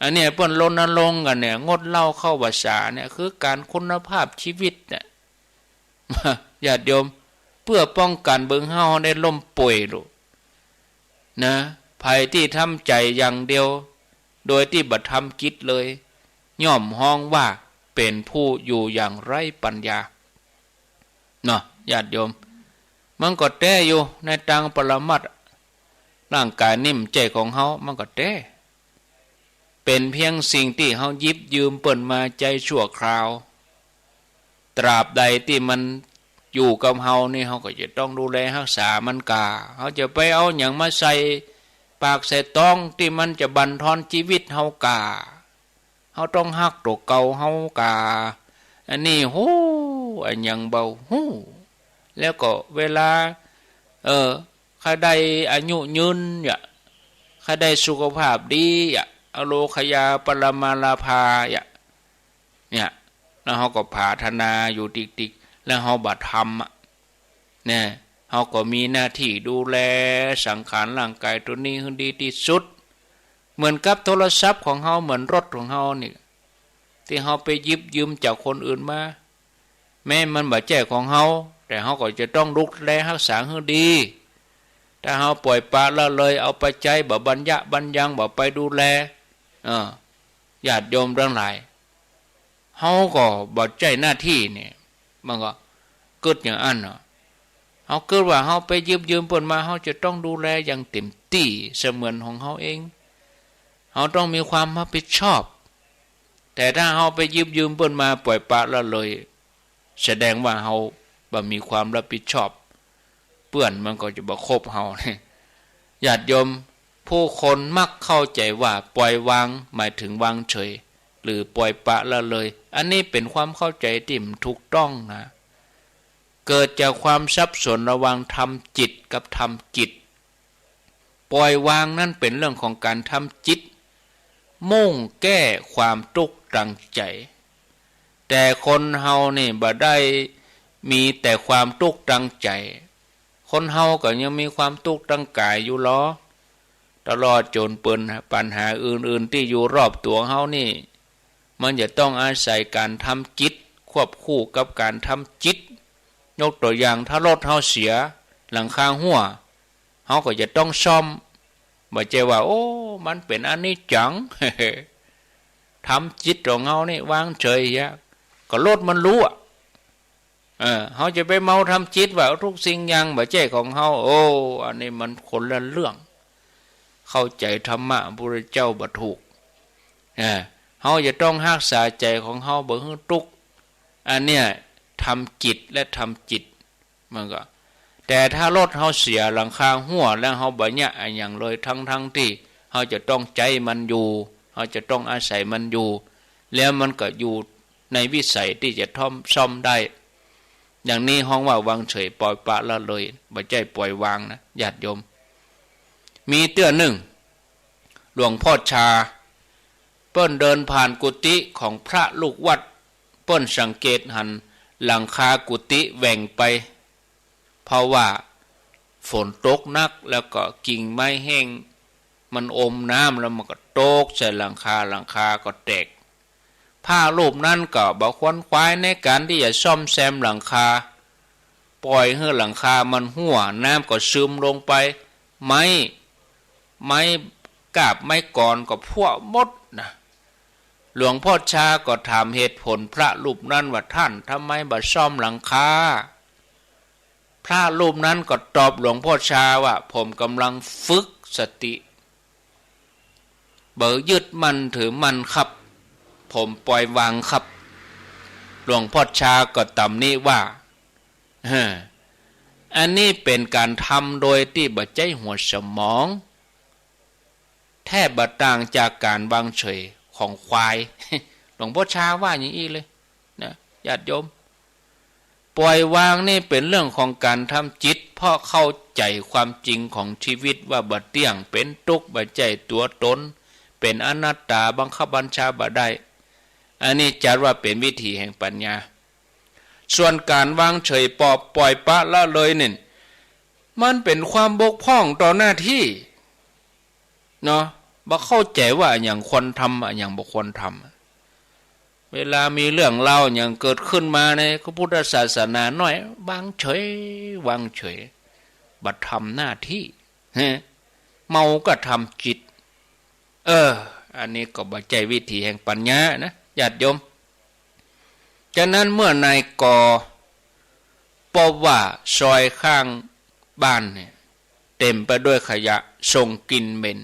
อันนี้เปิ้นรณรงค์กันเนี่ยงดเหล้าเข้าพรรษาเนี่ยคือการคุณภาพชีวิตเนี่ยญาติโยมเพื่อป้องกันเบิ่งเฮาได้ล้มป่วยลูกนะภัยที่ทำใจอย่างเดียวโดยที่บ่ทำกิจเลยย่อมห้องว่าเป็นผู้อยู่อย่างไร้ปัญญาเนาะญาติโยมมันก็แต้อยู่ในทางปรมัตถ์ร่างกายนิ่มใจของเฮามันก็แต้เป็นเพียงสิ่งที่เฮาหยิบยืมเปิ้นมาใจชั่วคราวตราบใดที่มันอยู่กับเฮานี่เฮาก็จะต้องดูแลรักษามันกาเฮาจะไปเอาหยังมาใส่ปากใส่ท้องที่มันจะบั่นทอนชีวิตเฮากาเฮาต้องฮักตัวเก่าเฮากาอันนี้ฮู้อันยังเบาฮู้แล้วก็เวลาใครได้อายุยืนเนี่ยใครได้สุขภาพดีอโลคยาปรมาลาภาเนี่ยแล้วเฮาก็พัฒนาอยู่ติ๊กๆแล้วเฮาบ่ทำเนี่ยเฮาก็มีหน้าที่ดูแลสังขารร่างกายตัวนี้ให้ดีที่สุดเหมือนกับโทรศัพท์ของเฮาเหมือนรถของเฮานี่ที่เฮาไปหยิบยืมจากคนอื่นมาแม้มันบ่ใช่ของเฮาแต่เฮาก็จะต้องดูแลรักษาให้ดีถ้าเฮาปล่อยปละละเลยเอาไปใจบ่บรรยะบรรยังบ่ไปดูแลญาติโยมทั้งหลายเฮาก็บ่ใช่หน้าที่นี่มันก็เกิดอย่างอันเนาะเฮาเกิดว่าเฮาไปยืมเพิ่นมาเฮาจะต้องดูแลอย่างเต็มที่เสมือนของเฮาเองเฮาต้องมีความรับผิดชอบแต่ถ้าเฮาไปยืมเพิ่นมาปล่อยปละละเลยแสดงว่าเฮาบ่มีความรับผิดชอบเปื้อนมันก็จะบ่ครบเฮาญาติโยมผู้คนมักเข้าใจว่าปล่อยวางหมายถึงวางเฉยหรือปล่อยปละละเลยอันนี้เป็นความเข้าใจที่ไม่ถูกต้องนะเกิดจากความสับสนระหว่างทำจิตกับทำกิจปล่อยวางนั่นเป็นเรื่องของการทำจิตมุ่งแก้ความทุกข์ทางใจแต่คนเฮานี่บ่ได้มีแต่ความทุกข์ทางใจคนเฮาก็ยังมีความทุกข์ทางกายอยู่ล้อตลอดจนเปิ้นปัญหาอื่นๆที่อยู่รอบตัวเฮานี่มันจะต้องอาศัยการทำจิตควบคู่กับการทำจิตยกตัวอย่างถ้ารถเฮาเสียหลังคาหัวเฮาก็จะต้องซ่อมบ่ใช่ว่าโอ้มันเป็นอนิจจัง ทำจิตของเฮานี่วางเฉยก็รถมันรู้เฮาจะไปเมาทำจิตว่าทุกสิ่งอย่างบ่ใช่ของเฮาโอ้อันนี้มันคนละเรื่องเข้าใจธรรมะพระพุทธเจ้าบ่ถูกเฮาจะต้องรักษาใจของเฮาบ่ให้ทุกข์อันเนี้ยทำจิตและทำจิตมันก็แต่ถ้ารถเฮาเสียหลังคาหัวแล้วเฮาบ่เนี่ยอย่างเลยทั้งที่เฮาจะต้องใจมันอยู่เฮาจะต้องอาศัยมันอยู่แล้วมันก็อยู่ในวิสัยที่จะซ่อมได้ อย่างนี้ห้องว่าวางเฉยปล่อยปละละเลยบ่ใจปล่อยวางนะญาติโยมมีเตื้อหนึ่งหลวงพ่อชาเปิ้นเดินผ่านกุฏิของพระลูกวัดเปิ้นสังเกตหันหลังคากุฏิแหว่งไปเพราะว่าฝนตกหนักแล้วก็กิ่งไม้แห้งมันอมน้ำแล้วมันก็ตกใส่หลังคาก็แตกผ้ารูปนั้นก็บ่ควรควายในการที่จะซ่อมแซมหลังคาปล่อยให้หลังคามันหัวน้ำก็ซึมลงไปไม้กาบไม้ก่อนก็พัวหมดนะหลวงพ่อชาก็ถามเหตุผลพระรูปนั้นว่าท่านทำไมบ่ซ่อมหลังคาพระรูปนั้นก็ตอบหลวงพ่อชาว่าผมกำลังฝึกสติเบอยึดมันถือมันครับผมปล่อยวางครับหลวงพ่อชาก็ตำหนิว่าอันนี้เป็นการทำโดยที่บ่ใจหัวสมองแทบบ่ต่างจากการวางเฉยของควายหลวงพ่อชาว่าอย่างนี้เลยนะญาติโยมปล่อยวางนี่เป็นเรื่องของการทำจิตเพราะเข้าใจความจริงของชีวิตว่าบ่เที่ยงเป็นทุกข์บ่ใจตัวตนเป็นอนัตตาบังคับบัญชาบ่ได้อันนี้จัดว่าเป็นวิธีแห่งปัญญาส่วนการวางเฉยปล่อยปะละเลยนี่มันเป็นความบกพร่องต่อหน้าที่เนาะบ่เข้าใจว่าอย่างควรทำอย่างบ่ควรทำเวลามีเรื่องเล่าอย่างเกิดขึ้นมาในพระพุทธศาสนาหน่อยวางเฉบัดทำหน้าที่เมาก็ทำจิตอันนี้ก็บ่ใจวิธีแห่งปัญญานะญาติโยมฉะนั้นเมื่อนายกพบว่าซอยข้างบ้านเนี่ยเต็มไปด้วยขยะส่งกลิ่นเหม็น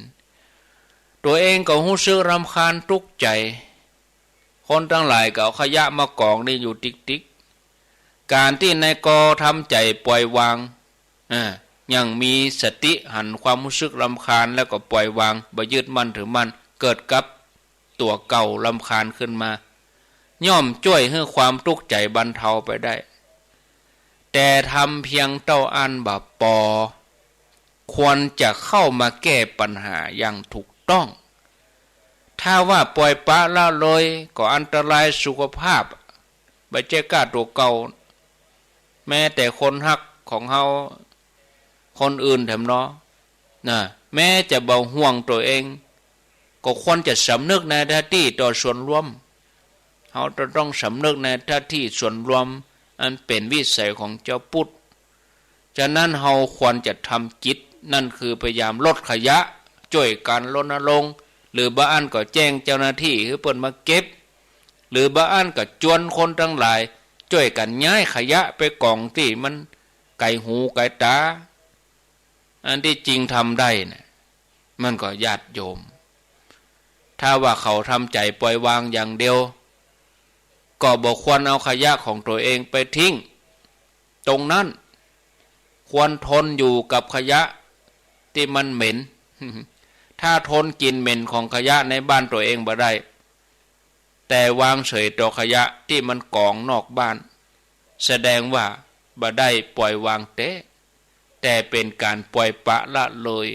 ตัวเองก็รู้สึกรำคาญทุกข์ใจคนทั้งหลายก็เอาขยะมากองนี่อยู่ติ๊กการที่นายกทำใจปล่อยวางยังมีสติหันความรู้สึกรำคาญแล้วก็ปล่อยวางบ่ยึดมั่นถือมั่นเกิดกับตัวเก่ารำคาญขึ้นมาย่อมช่วยให้ความทุกข์ใจบรรเทาไปได้แต่ทำเพียงเต้าอันบ่พอควรจะเข้ามาแก้ปัญหาอย่างถูกต้องถ้าว่าปล่อยปละละเลยก็อันตรายสุขภาพบ่ใช่กล้าตัวเก่าแม้แต่คนฮักของเฮาคนอื่นแถมเนาะแม้จะเบาห่วงตัวเองก็ควรจะสำนึกในหน้าที่ต่อส่วนรวมเฮาต้องสำนึกในหน้าที่ส่วนรวมอันเป็นวิสัยของเจ้าพุทธฉะนั้นเฮาควรจะทำจิตนั่นคือพยายามลดขยะช่วยกันรณรงค์หรือบ้านก็แจ้งเจ้าหน้าที่ให้เพิ่นมาเก็บหรือบ้านก็จวนคนทั้งหลายช่วยกันย้ายขยะไปกองที่มันไกลหูไกลตาอันที่จริงทำได้นะมันก็ญาติโยมถ้าว่าเขาทำใจปล่อยวางอย่างเดียวก็บ่ควรเอาขยะของตัวเองไปทิ้งตรงนั้นควรทนอยู่กับขยะที่มันเหม็น ถ้าทนกินเหม็นของขยะในบ้านตัวเองบ่ได้แต่วางเฉยต่อขยะที่มันกองนอกบ้านแสดงว่าบ่ได้ปล่อยวางแต่เป็นการปล่อยปละละเลย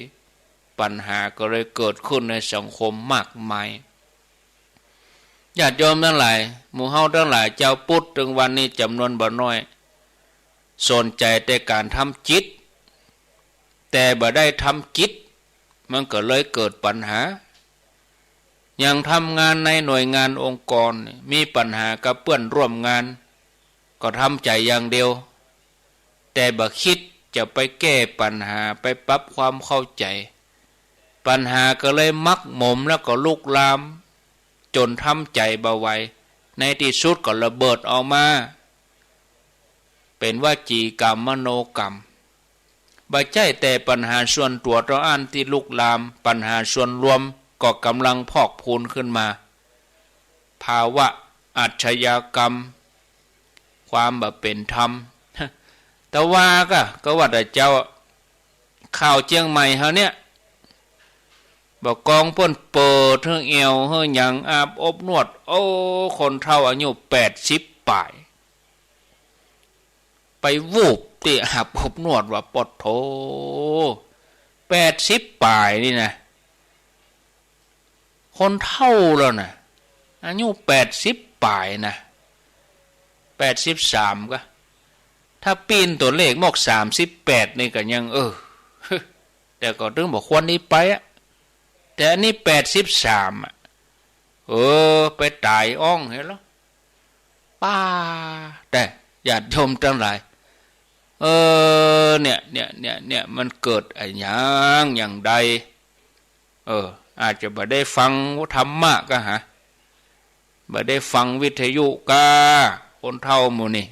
ปัญหาก็เลยเกิดขึ้นในสังคมมากมายญาติโยมทั้งหลายหมู่เฮาทั้งหลายเจ้าพุทธถึงวันนี้จำนวนบ่น้อยสนใจแต่การทำจิตแต่บ่ได้ทำจิตมันก็เลยเกิดปัญหาอย่างทำงานในหน่วยงานองค์กรมีปัญหากับเพื่อนร่วมงานก็ทำใจอย่างเดียวแต่บ่คิดจะไปแก้ปัญหาไปปรับความเข้าใจปัญหาก็เลยมักหมมแล้วก็ลุกลามจนทำใจบ่ไหวในที่สุดก็ระเบิดออกมาเป็นวจีกรรมมโนกรรมบ่ใช่แต่ปัญหาส่วนตัวต่ออันที่ลุกลามปัญหาส่วนรวมก็กำลังพอกพูนขึ้นมาภาวะอาชญากรรมความบ่เป็นธรรมแต่ว่าก็ว่าแต่เจ้าข่าวเชียงใหม่เฮาเนี่ยบอกกองเพิ่นเปิดเฮือเอวเฮือหยังอาบอบนวดโอ้คนเฒ่าอายุ80ปลาย ไปวูบที่อาบอบนวดว่าปดโถ80ปลายนี่นะคนเฒ่าแล้วนะอายุ80ปลายนะ83ก็ถ้าปีนตัวเลขมอก38นี่ก็ยังแต่ก็ถึงบอกควรนี้ไปอะแต่อันนี้83อ่ะไปตายอ้องเห็นแล้วป้าแต่ญาติโยมทั้งหลายเนี่ยมันเกิดอะไรอย่างใดอาจจะบ่ได้ฟังธรรมะก็ฮะบ่ได้ฟังวิทยุกาคนเฒ่าหมู่นี่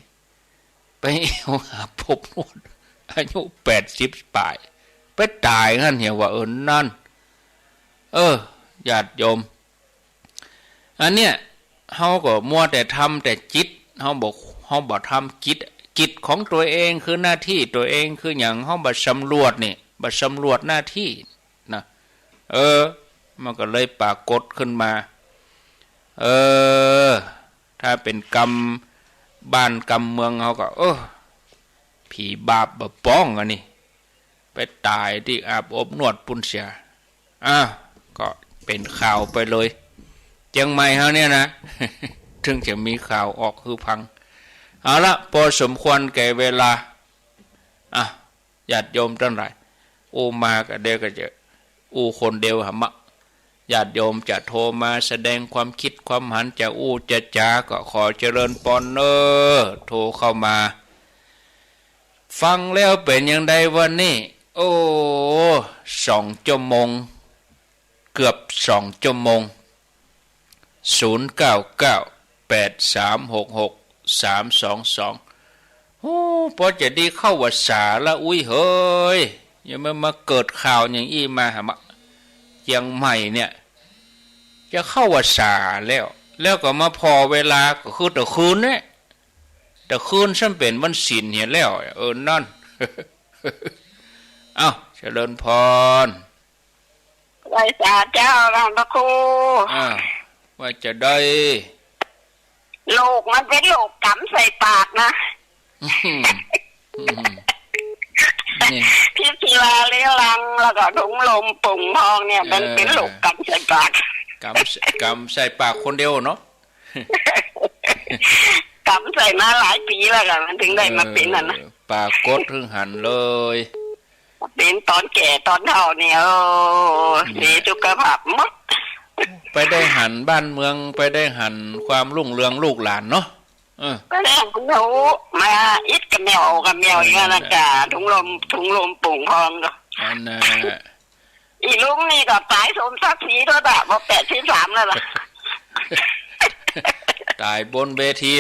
ไปหาพบนวดอายุ80ปลายไปตายงั้นเหี่ยว่านั่นญาติโยมอันเนี้ยเฮาก็มัวแต่ทำแต่จิตเฮาบ่ทำจิตของตัวเองคือหน้าที่ตัวเองคือหยังเฮาบ่สำรวจนี่บ่สำรวจหน้าที่นะมันก็เลยปรากฏขึ้นมาถ้าเป็นกรรมบ้านกรรมเมืองเฮาก็ผีบาปบ่ป้องอันนี้ไปตายที่อาบอบนวดปุ่นเสียก็เป็นข่าวไปเลยเชียงใหม่เฮาเนี่ยนะ ถึงจะมีข่าวออกคือพังเอาละพอสมควรแก่เวลาญาติโยมทั้งหลายมาก็เดี๋ยวก็จะคนเดียวหมะญาติโยมจะโทรมาแสดงความคิดความหันจะจะจาก็ขอเจริญปอนโทรเข้ามาฟังแล้วเป็นอย่างใดวันนี้2 ชั่วโมงเกือบ2 ชั่วโมง0998366322พอจะดีเข้าวัดสาละเฮ้ยยังมาเกิดข่าวอย่างอี้มาหะมะยังใหม่เนี่ยจะเข้าวัดสาแล้วก็มาพอเวลาก็คือแต่คืนเนี่ยแต่คืนฉันเป็นวันศีลเห็นแล้วนั่น เจริญพรไหว้สาเจ้าหลวงพระครูว่าจะได้โลกมันเป็นโลกกำใส่ปากนะพี่ศิลาเลี้ยลังแล้วก็ถุงลมปุ่งทองเนี่ยมันเป็นโลกกำใส่ปากกำใส่ปากคนเดียวเนาะกำใส่มาหลายปีแล้วกันมันถึงได้มาเป็นน่ะนะปากกดถึงหันเลยเป็นตอนแก่ตอนเฒ่าเนี่ยเสียสุขภาพหมดไปได้หันบ้านเมืองไปได้หันความรุ่งเรืองลูกหลานเนาะก็ได้คุณหนูมาอิดกับแมวอย่างนั้นนะจ๊ะถุงลมปุ่งทองก็อันน่ะอีลุงนี่ก็ตายสมศักดิ์ศรีด้วยแบบบอก83แล้วล่ะตายบนเวที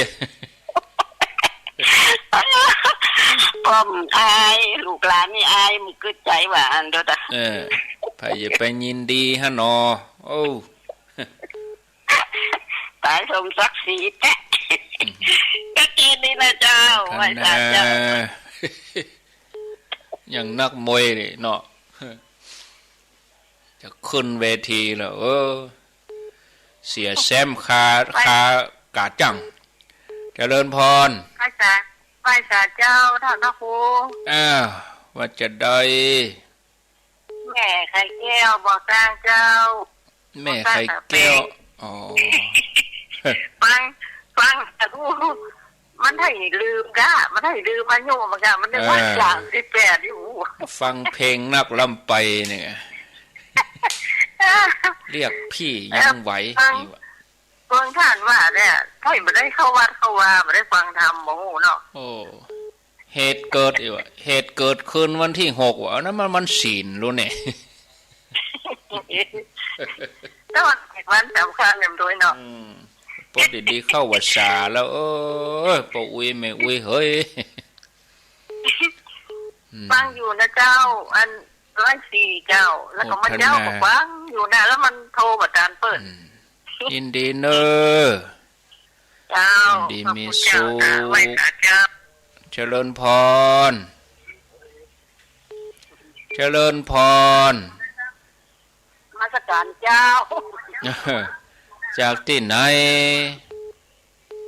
ป้อมอายลูกหลานนี่อายมึงกึดใจหวานด้วยจ้ะไปอย่าไปยินดีฮะนอตายสมศักดิ์ศรีแท้ก็กินนี่นะเจ้าไว้สาเจ้าอย่างนักมวยนี่เนาะจะขึ้นเวทีแล้วเสียแซมคากาจังเจริญพรไหว้สาเจ้าท่านพระครูว่าจะได้แม่ไข่แก้วบอกสร้างเจ้าแม่ไข่แก้วฟังแต่กูมันให้ลืมกะมันให้ลืมมาโยมกะมันได้ว่าอย่าง18อยู่ฟังเพลงนักลำไปเนี่ยเรียกพี่ยังไหวเพิ่งท่านว่าเนี่ยถ้าไม่ได้เข้าวัดเข้าว่าไม่ได้ฟังธรรมโอ้เนาะเหตุเกิดอยู่เหตุเกิดขึ้นวันที่6ว่ะนั้นมันศีลรู้เนี่ยแต่วันสำคัญเต็มด้วยเนาะพอดีเข้าวัดสาแล้วปอุ้ยไม่อุ้ยเฮ้ยฟังอยู่นะเจ้าอัน104เจ้าแล้วก็มาเจ้าบอกฟังอยู่นะแล้วมันโทรประจานเปิดยินดีเนอเจ้าดีมีสุขเจริญพรมาสักการเจ้าจากที่ไหน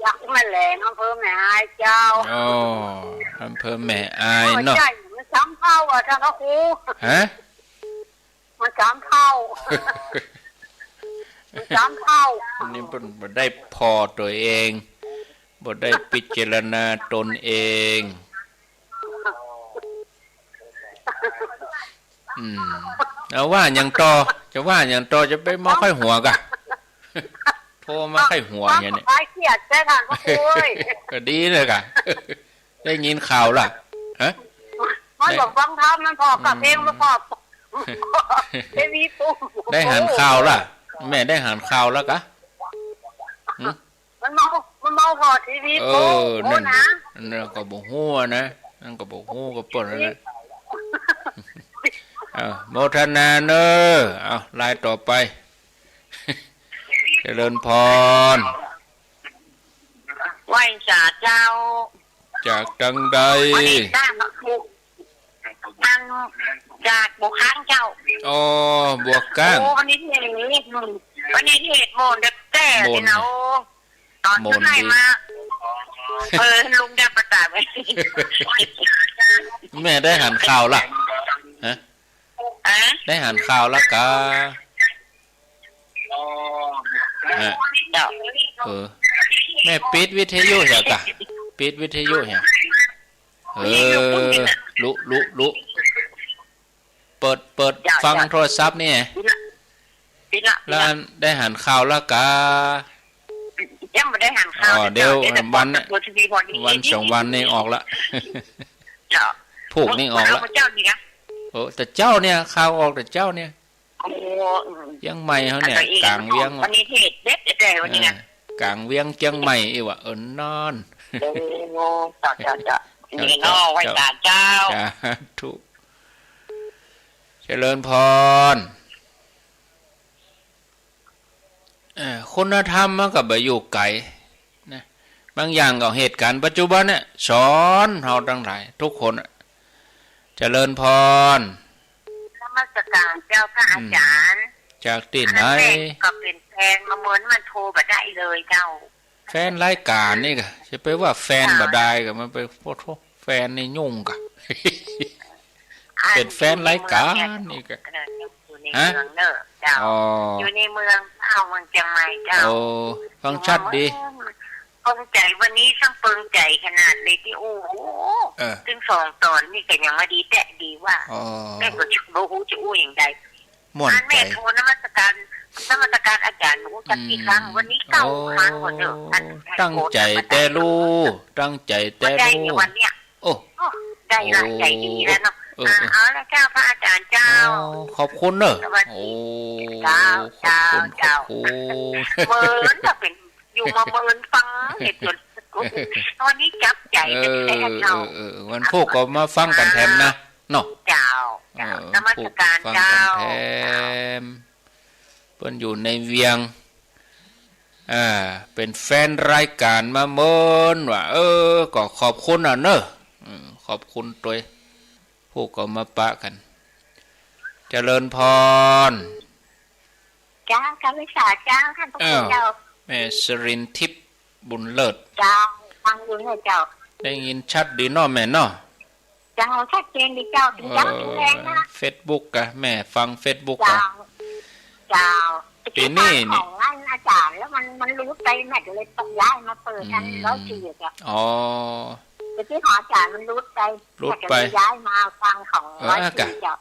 จากแม่แหลงอำเภอแม่อายเจ้าอ๋ออำเภอแม่อายเนาะมันซ้ำเท่าอ่ะท่านพระครูฮะมันซ้ำเท่ามันซ้ำเท่าอันนี้บ่ได้พอตัวเองบ่ได้พิจารณาตนเองเอาว่าอย่างต่อจะว่าอย่างต่อจะไปมาค่อยหัวกะโทรมาค่อยหัวอย่างนี้ไอ้เขียดแจ้ท่านพระครูก็ดีเลยกะได้ยินข่าวล่ะฮะมันบอกฟังธรรมมันพอกับเพลงมันพอได้วีตุ้มได้หันข่าวล่ะแม่ได้หันข่าวแล้วกะมันเมาพอทีวีตุ้มนะนั่นก็บ่ฮู้นะนั่นก็บ่ฮู้ก็เปิ้นนั่นโมทนาเนอเอาลายต่อไปเจริญพรไหว้จ่าเจ้าจากดังใดจากบวกค้างเจ้าอ๋อบวกก้างวันนี้ที่เหตุโมนเด็กแต่ที่เราตอนที่ไหนมาลุงได้ประกาศไว้แม่ได้หันข่าวล่ะฮะได้หันข่าวแล้วกะแม่ปิดวิทยุเหรอกะปิดวิทยุเหรอลุเปิดฟังโทรศัพท์นี่แล้วได้หันข่าวแล้วกะยังไม่ได้หันข่าวเดี๋ยววันสองวันนี่ออกละผูกนี่ออกละแต่เจ้าเนี่ยข่าวออกแต่เจ้าเนี่ยยังใหม่เขาเนี่ยกลางเวียงวันนี้เทศเด็ดแต่วันนี้กลางเวียงเจียงใหม่อีวะนอนจ้านี่นอไว้ตาเจ้าทุกเจริญพรคุณธรรมมันก็บ่อยู่ไกลนะบางอย่างก็เหตุการณ์ปัจจุบันเนี่ยสอนเฮาทั้งหลายทุกคนเจริญพรนมัสการเจ้าพระอาจารย์จากที่ไหนก็เป็นแฟนมาเหมือนมันโทรบ่ได้เลยเจ้าแฟนรายการนี่ก็จะไปว่าแฟนบ่ได้ก็มันไปโทษแฟนนี่ยุ่งกะเป็นแฟนรายการนี่ก็ฮะอยู่ในเมืองเอาเมืองเชียงใหม่เจ้าโอ้ฟังชัดดีปึงใจวันนี้ช่างปึงใจขนาดเลยที่โอ้โหถึง2 ตอนนี่ก็ยังมาดีแต่ดีว่าแม่ก็จะรู้จะอู้อย่างใดแม่โทรนมัสการอาจารย์หนูจักกี่ครั้งวันนี้9 ครั้งหมดเด้อตั้งใจแต่รู้ตั้งใจแต่รู้วันเนี้ยโอ้ได้ละใจดีแล้วเนาะเอาละเจ้าพระอาจารย์เจ้าขอบคุณเนอะโอ้เจ้าเหมือนจะเป็นอยู่มาเมินฟังเหตุผลตอนนี้จับใจแท้ๆเจ้าวันพวกก็มาฟังกันแถมนะเนาะเจ้านมัสการเจ้าแถมเพิ่นอยู่ในเวียงเป็นแฟนรายการมาเมินว่าก็ขอบคุณเนอะขอบคุณตัวพวกก็มาปะกันเจริญพรจ้าข้าพเจ้าจ้าท่านพระคุณเจ้าแม่สรินทิพย์บุญเลิศจ้าฟังอยู่เจ้าได้ยินชัดดีเนาะแม่เนาะจ้าชัดเจนดีเจ้าถึงจังแรงนะ Facebook กะแม่ฟัง Facebook กะจ้าปีนี้นี่ของร้านอาจารย์แล้วมันรู้ใจแม่เลยต้องย้ายมาเปิดกัน104จ้ะอ๋อแต่ที่หออาจารย์มันรู้ใจย้ายมาฟังของ104จ้ะ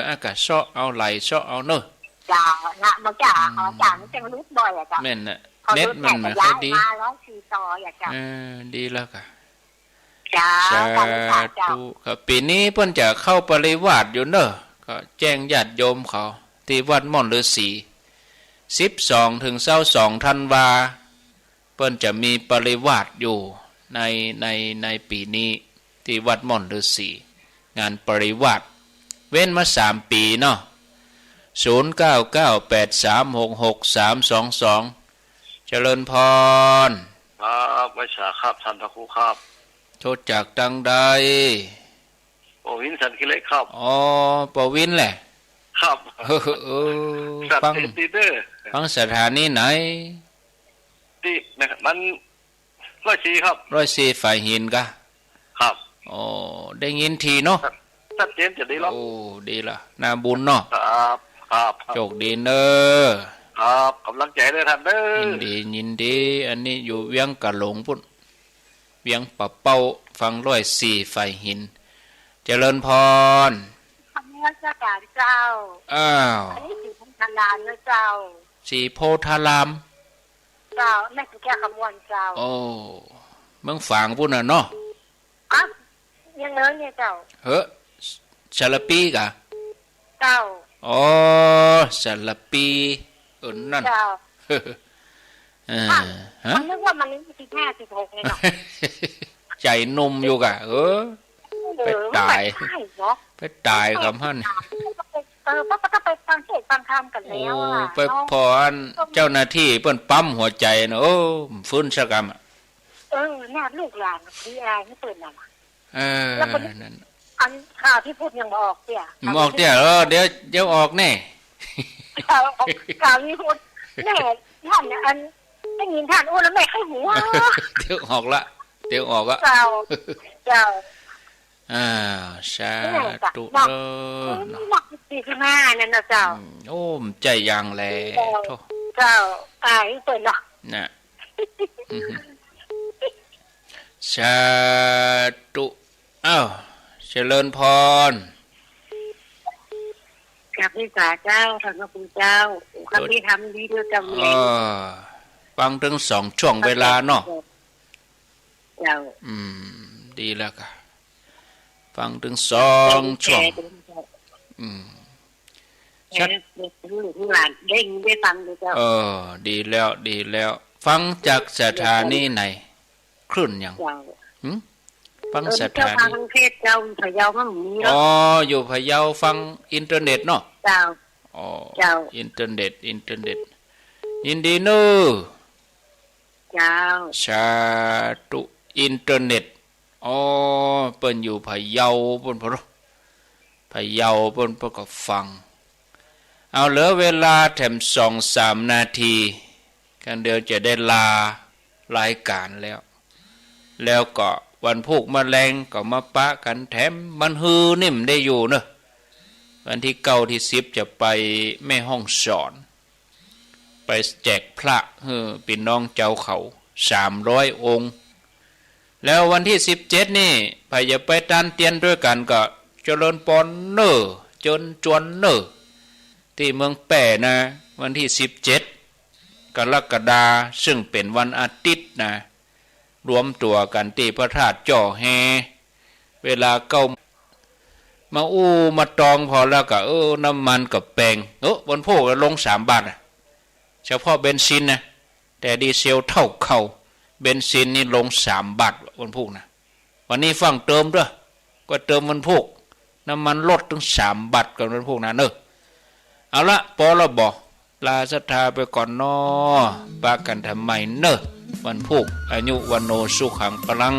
อากาศเซาะเอาไหลเซาะเอาเนอะจ้านะบ่จ้าหออาจารย์มันจะรู้บ่อยอ่ะจ้ะแม่นน่ะเน็ตมันไม่ค่อยดีมา104ต่ออ่ะจ้ะดีแล้วค่ะจ้าครับปีนี้เพิ่นจะเข้าปริวาสอยู่เนอะก็แจ้งญาติโยมเขาที่วัดม่อนฤาษี12 ถึง 22 ธันวาเพิ่นจะมีปริวาสอยู่ในปีนี้ที่วัดม่อนฤาษีงานปริวาสเว้นมา3 ปีเนาะ0998366322เจริญพรครับวิชาครับท่านพระครูครับโทษจากดังใดปวินสันกิเลสครับปวินแหละครับฟังสถานีไหนที่มัน 104ครับ104ฝ่ายหินกะครับโอ้ได้ยินทีเนาะชัดเจนจะดีแล้วโอ้ดีละน่าบุญเนาะครับโชคดีเด้อครับกำลังใจด้วยท่านเด้อยินดีอันนี้อยู่เวียงกะหลงพุ่นเวียงปะเป้าฟัง104ฝ่ายหินเจริญพรคำนี้ราชการเจ้าอ้าวอันนี้สีโพธารามนะเจ้าสีโพธารามเจ้าแม่คือแก้คำวนเจ้าโอ้เมืองฝางพุ่นน่ะเนาะอ่ะยังเลิศเนี่ยเจ้าเฮ้ชาลปีกะเจ้าอ๋อชาลปีนั่นเจ้าฮะมันนึกว่ามัน15 16เนี่ยเนาะใจนุ่มอยู่กะไปตายไปตายคำหั่นป้าก็ไปฟังเทศฟังธรรมกันแล้วอ่ะไปพรเจ้าหน้าที่เปิ้นปั๊มหัวใจนะโอ้ฟื้นสักกรรมน่าลูกหลานพี่อะไรไม่เปิดน่ะแล้วนั่นอันข่าวที่พูดยังบอกเตี้ยออกเตี้ยเดี๋ยวออกแน่ข่าวนี้พูดแน่ท่านอันได้ยินท่านโอ้แล้วแม่ให้หัวเดี๋ยวออกละเจ้าสาธุเนาะ45นั่นนะเจ้าโอ้ใจยังแลเจ้าเปิดเนาะน่ะสาธุเจริญพรกับพี่สาเจ้าท่านพระคุณเจ้าข้าพี่ทำดีด้วยจำเลยฟังถึง2ช่วงเวลาเนาะเจ้าดีแล้วค่ะฟังถึง2ช่วงชัดลูกหลานได้ฟังด้วยเจ้าดีแล้วฟังจากสถานีไหนคลื่นยังฟังสถานีฟังเทศเจ้าพะเยามั่งมีเนาะอยู่พะเยาฟังอินเทอร์เน็ตเนาะเจ้าอินเทอร์เน็ตยินดีเนอะเจ้าสาธุอินเทอร์เน็ตเปิ้นอยู่พะเยาเปิ้นพะเยาเปิ้นก็ฟังเอาเหลือเวลาแถม 2-3 นาทีกันเดียวจะได้ลารายการแล้วก็วันพุกแมลงก็มาปะกันแถมมันฮือนิ่มได้อยู่เนอะวันที่9ที่10จะไปแม่ห้องสอนไปแจกพระพี่น้องเจ้าเขา300องค์แล้ววันที่17นี่ไปจะไปตานเตียนด้วยกันก็เจริญปอนเนอจนจวนเนอที่เมืองแป่นะวันที่17กรกฎาคมซึ่งเป็นวันอาทิตย์นะรวมตัวกันที่พระธาตุจ่อแฮเวลา9มามาตองพอแล้วก็น้ำมันกับแป้งบนพวกลง3 บาทเฉพาะเบนซินนะแต่ดีเซลเท่าเขาเบนซินนี่ลง3 บาทวันพุกนะวันนี้ฟังเติมด้วยก็เติมวันพุกน้ำมันลดถึง3 บาทกันวันพุกนะเอาละพอเราบอกลาศรัทธาไปก่อนนอปากันทำไมวันพุกอายุวันโนสุขังพลัง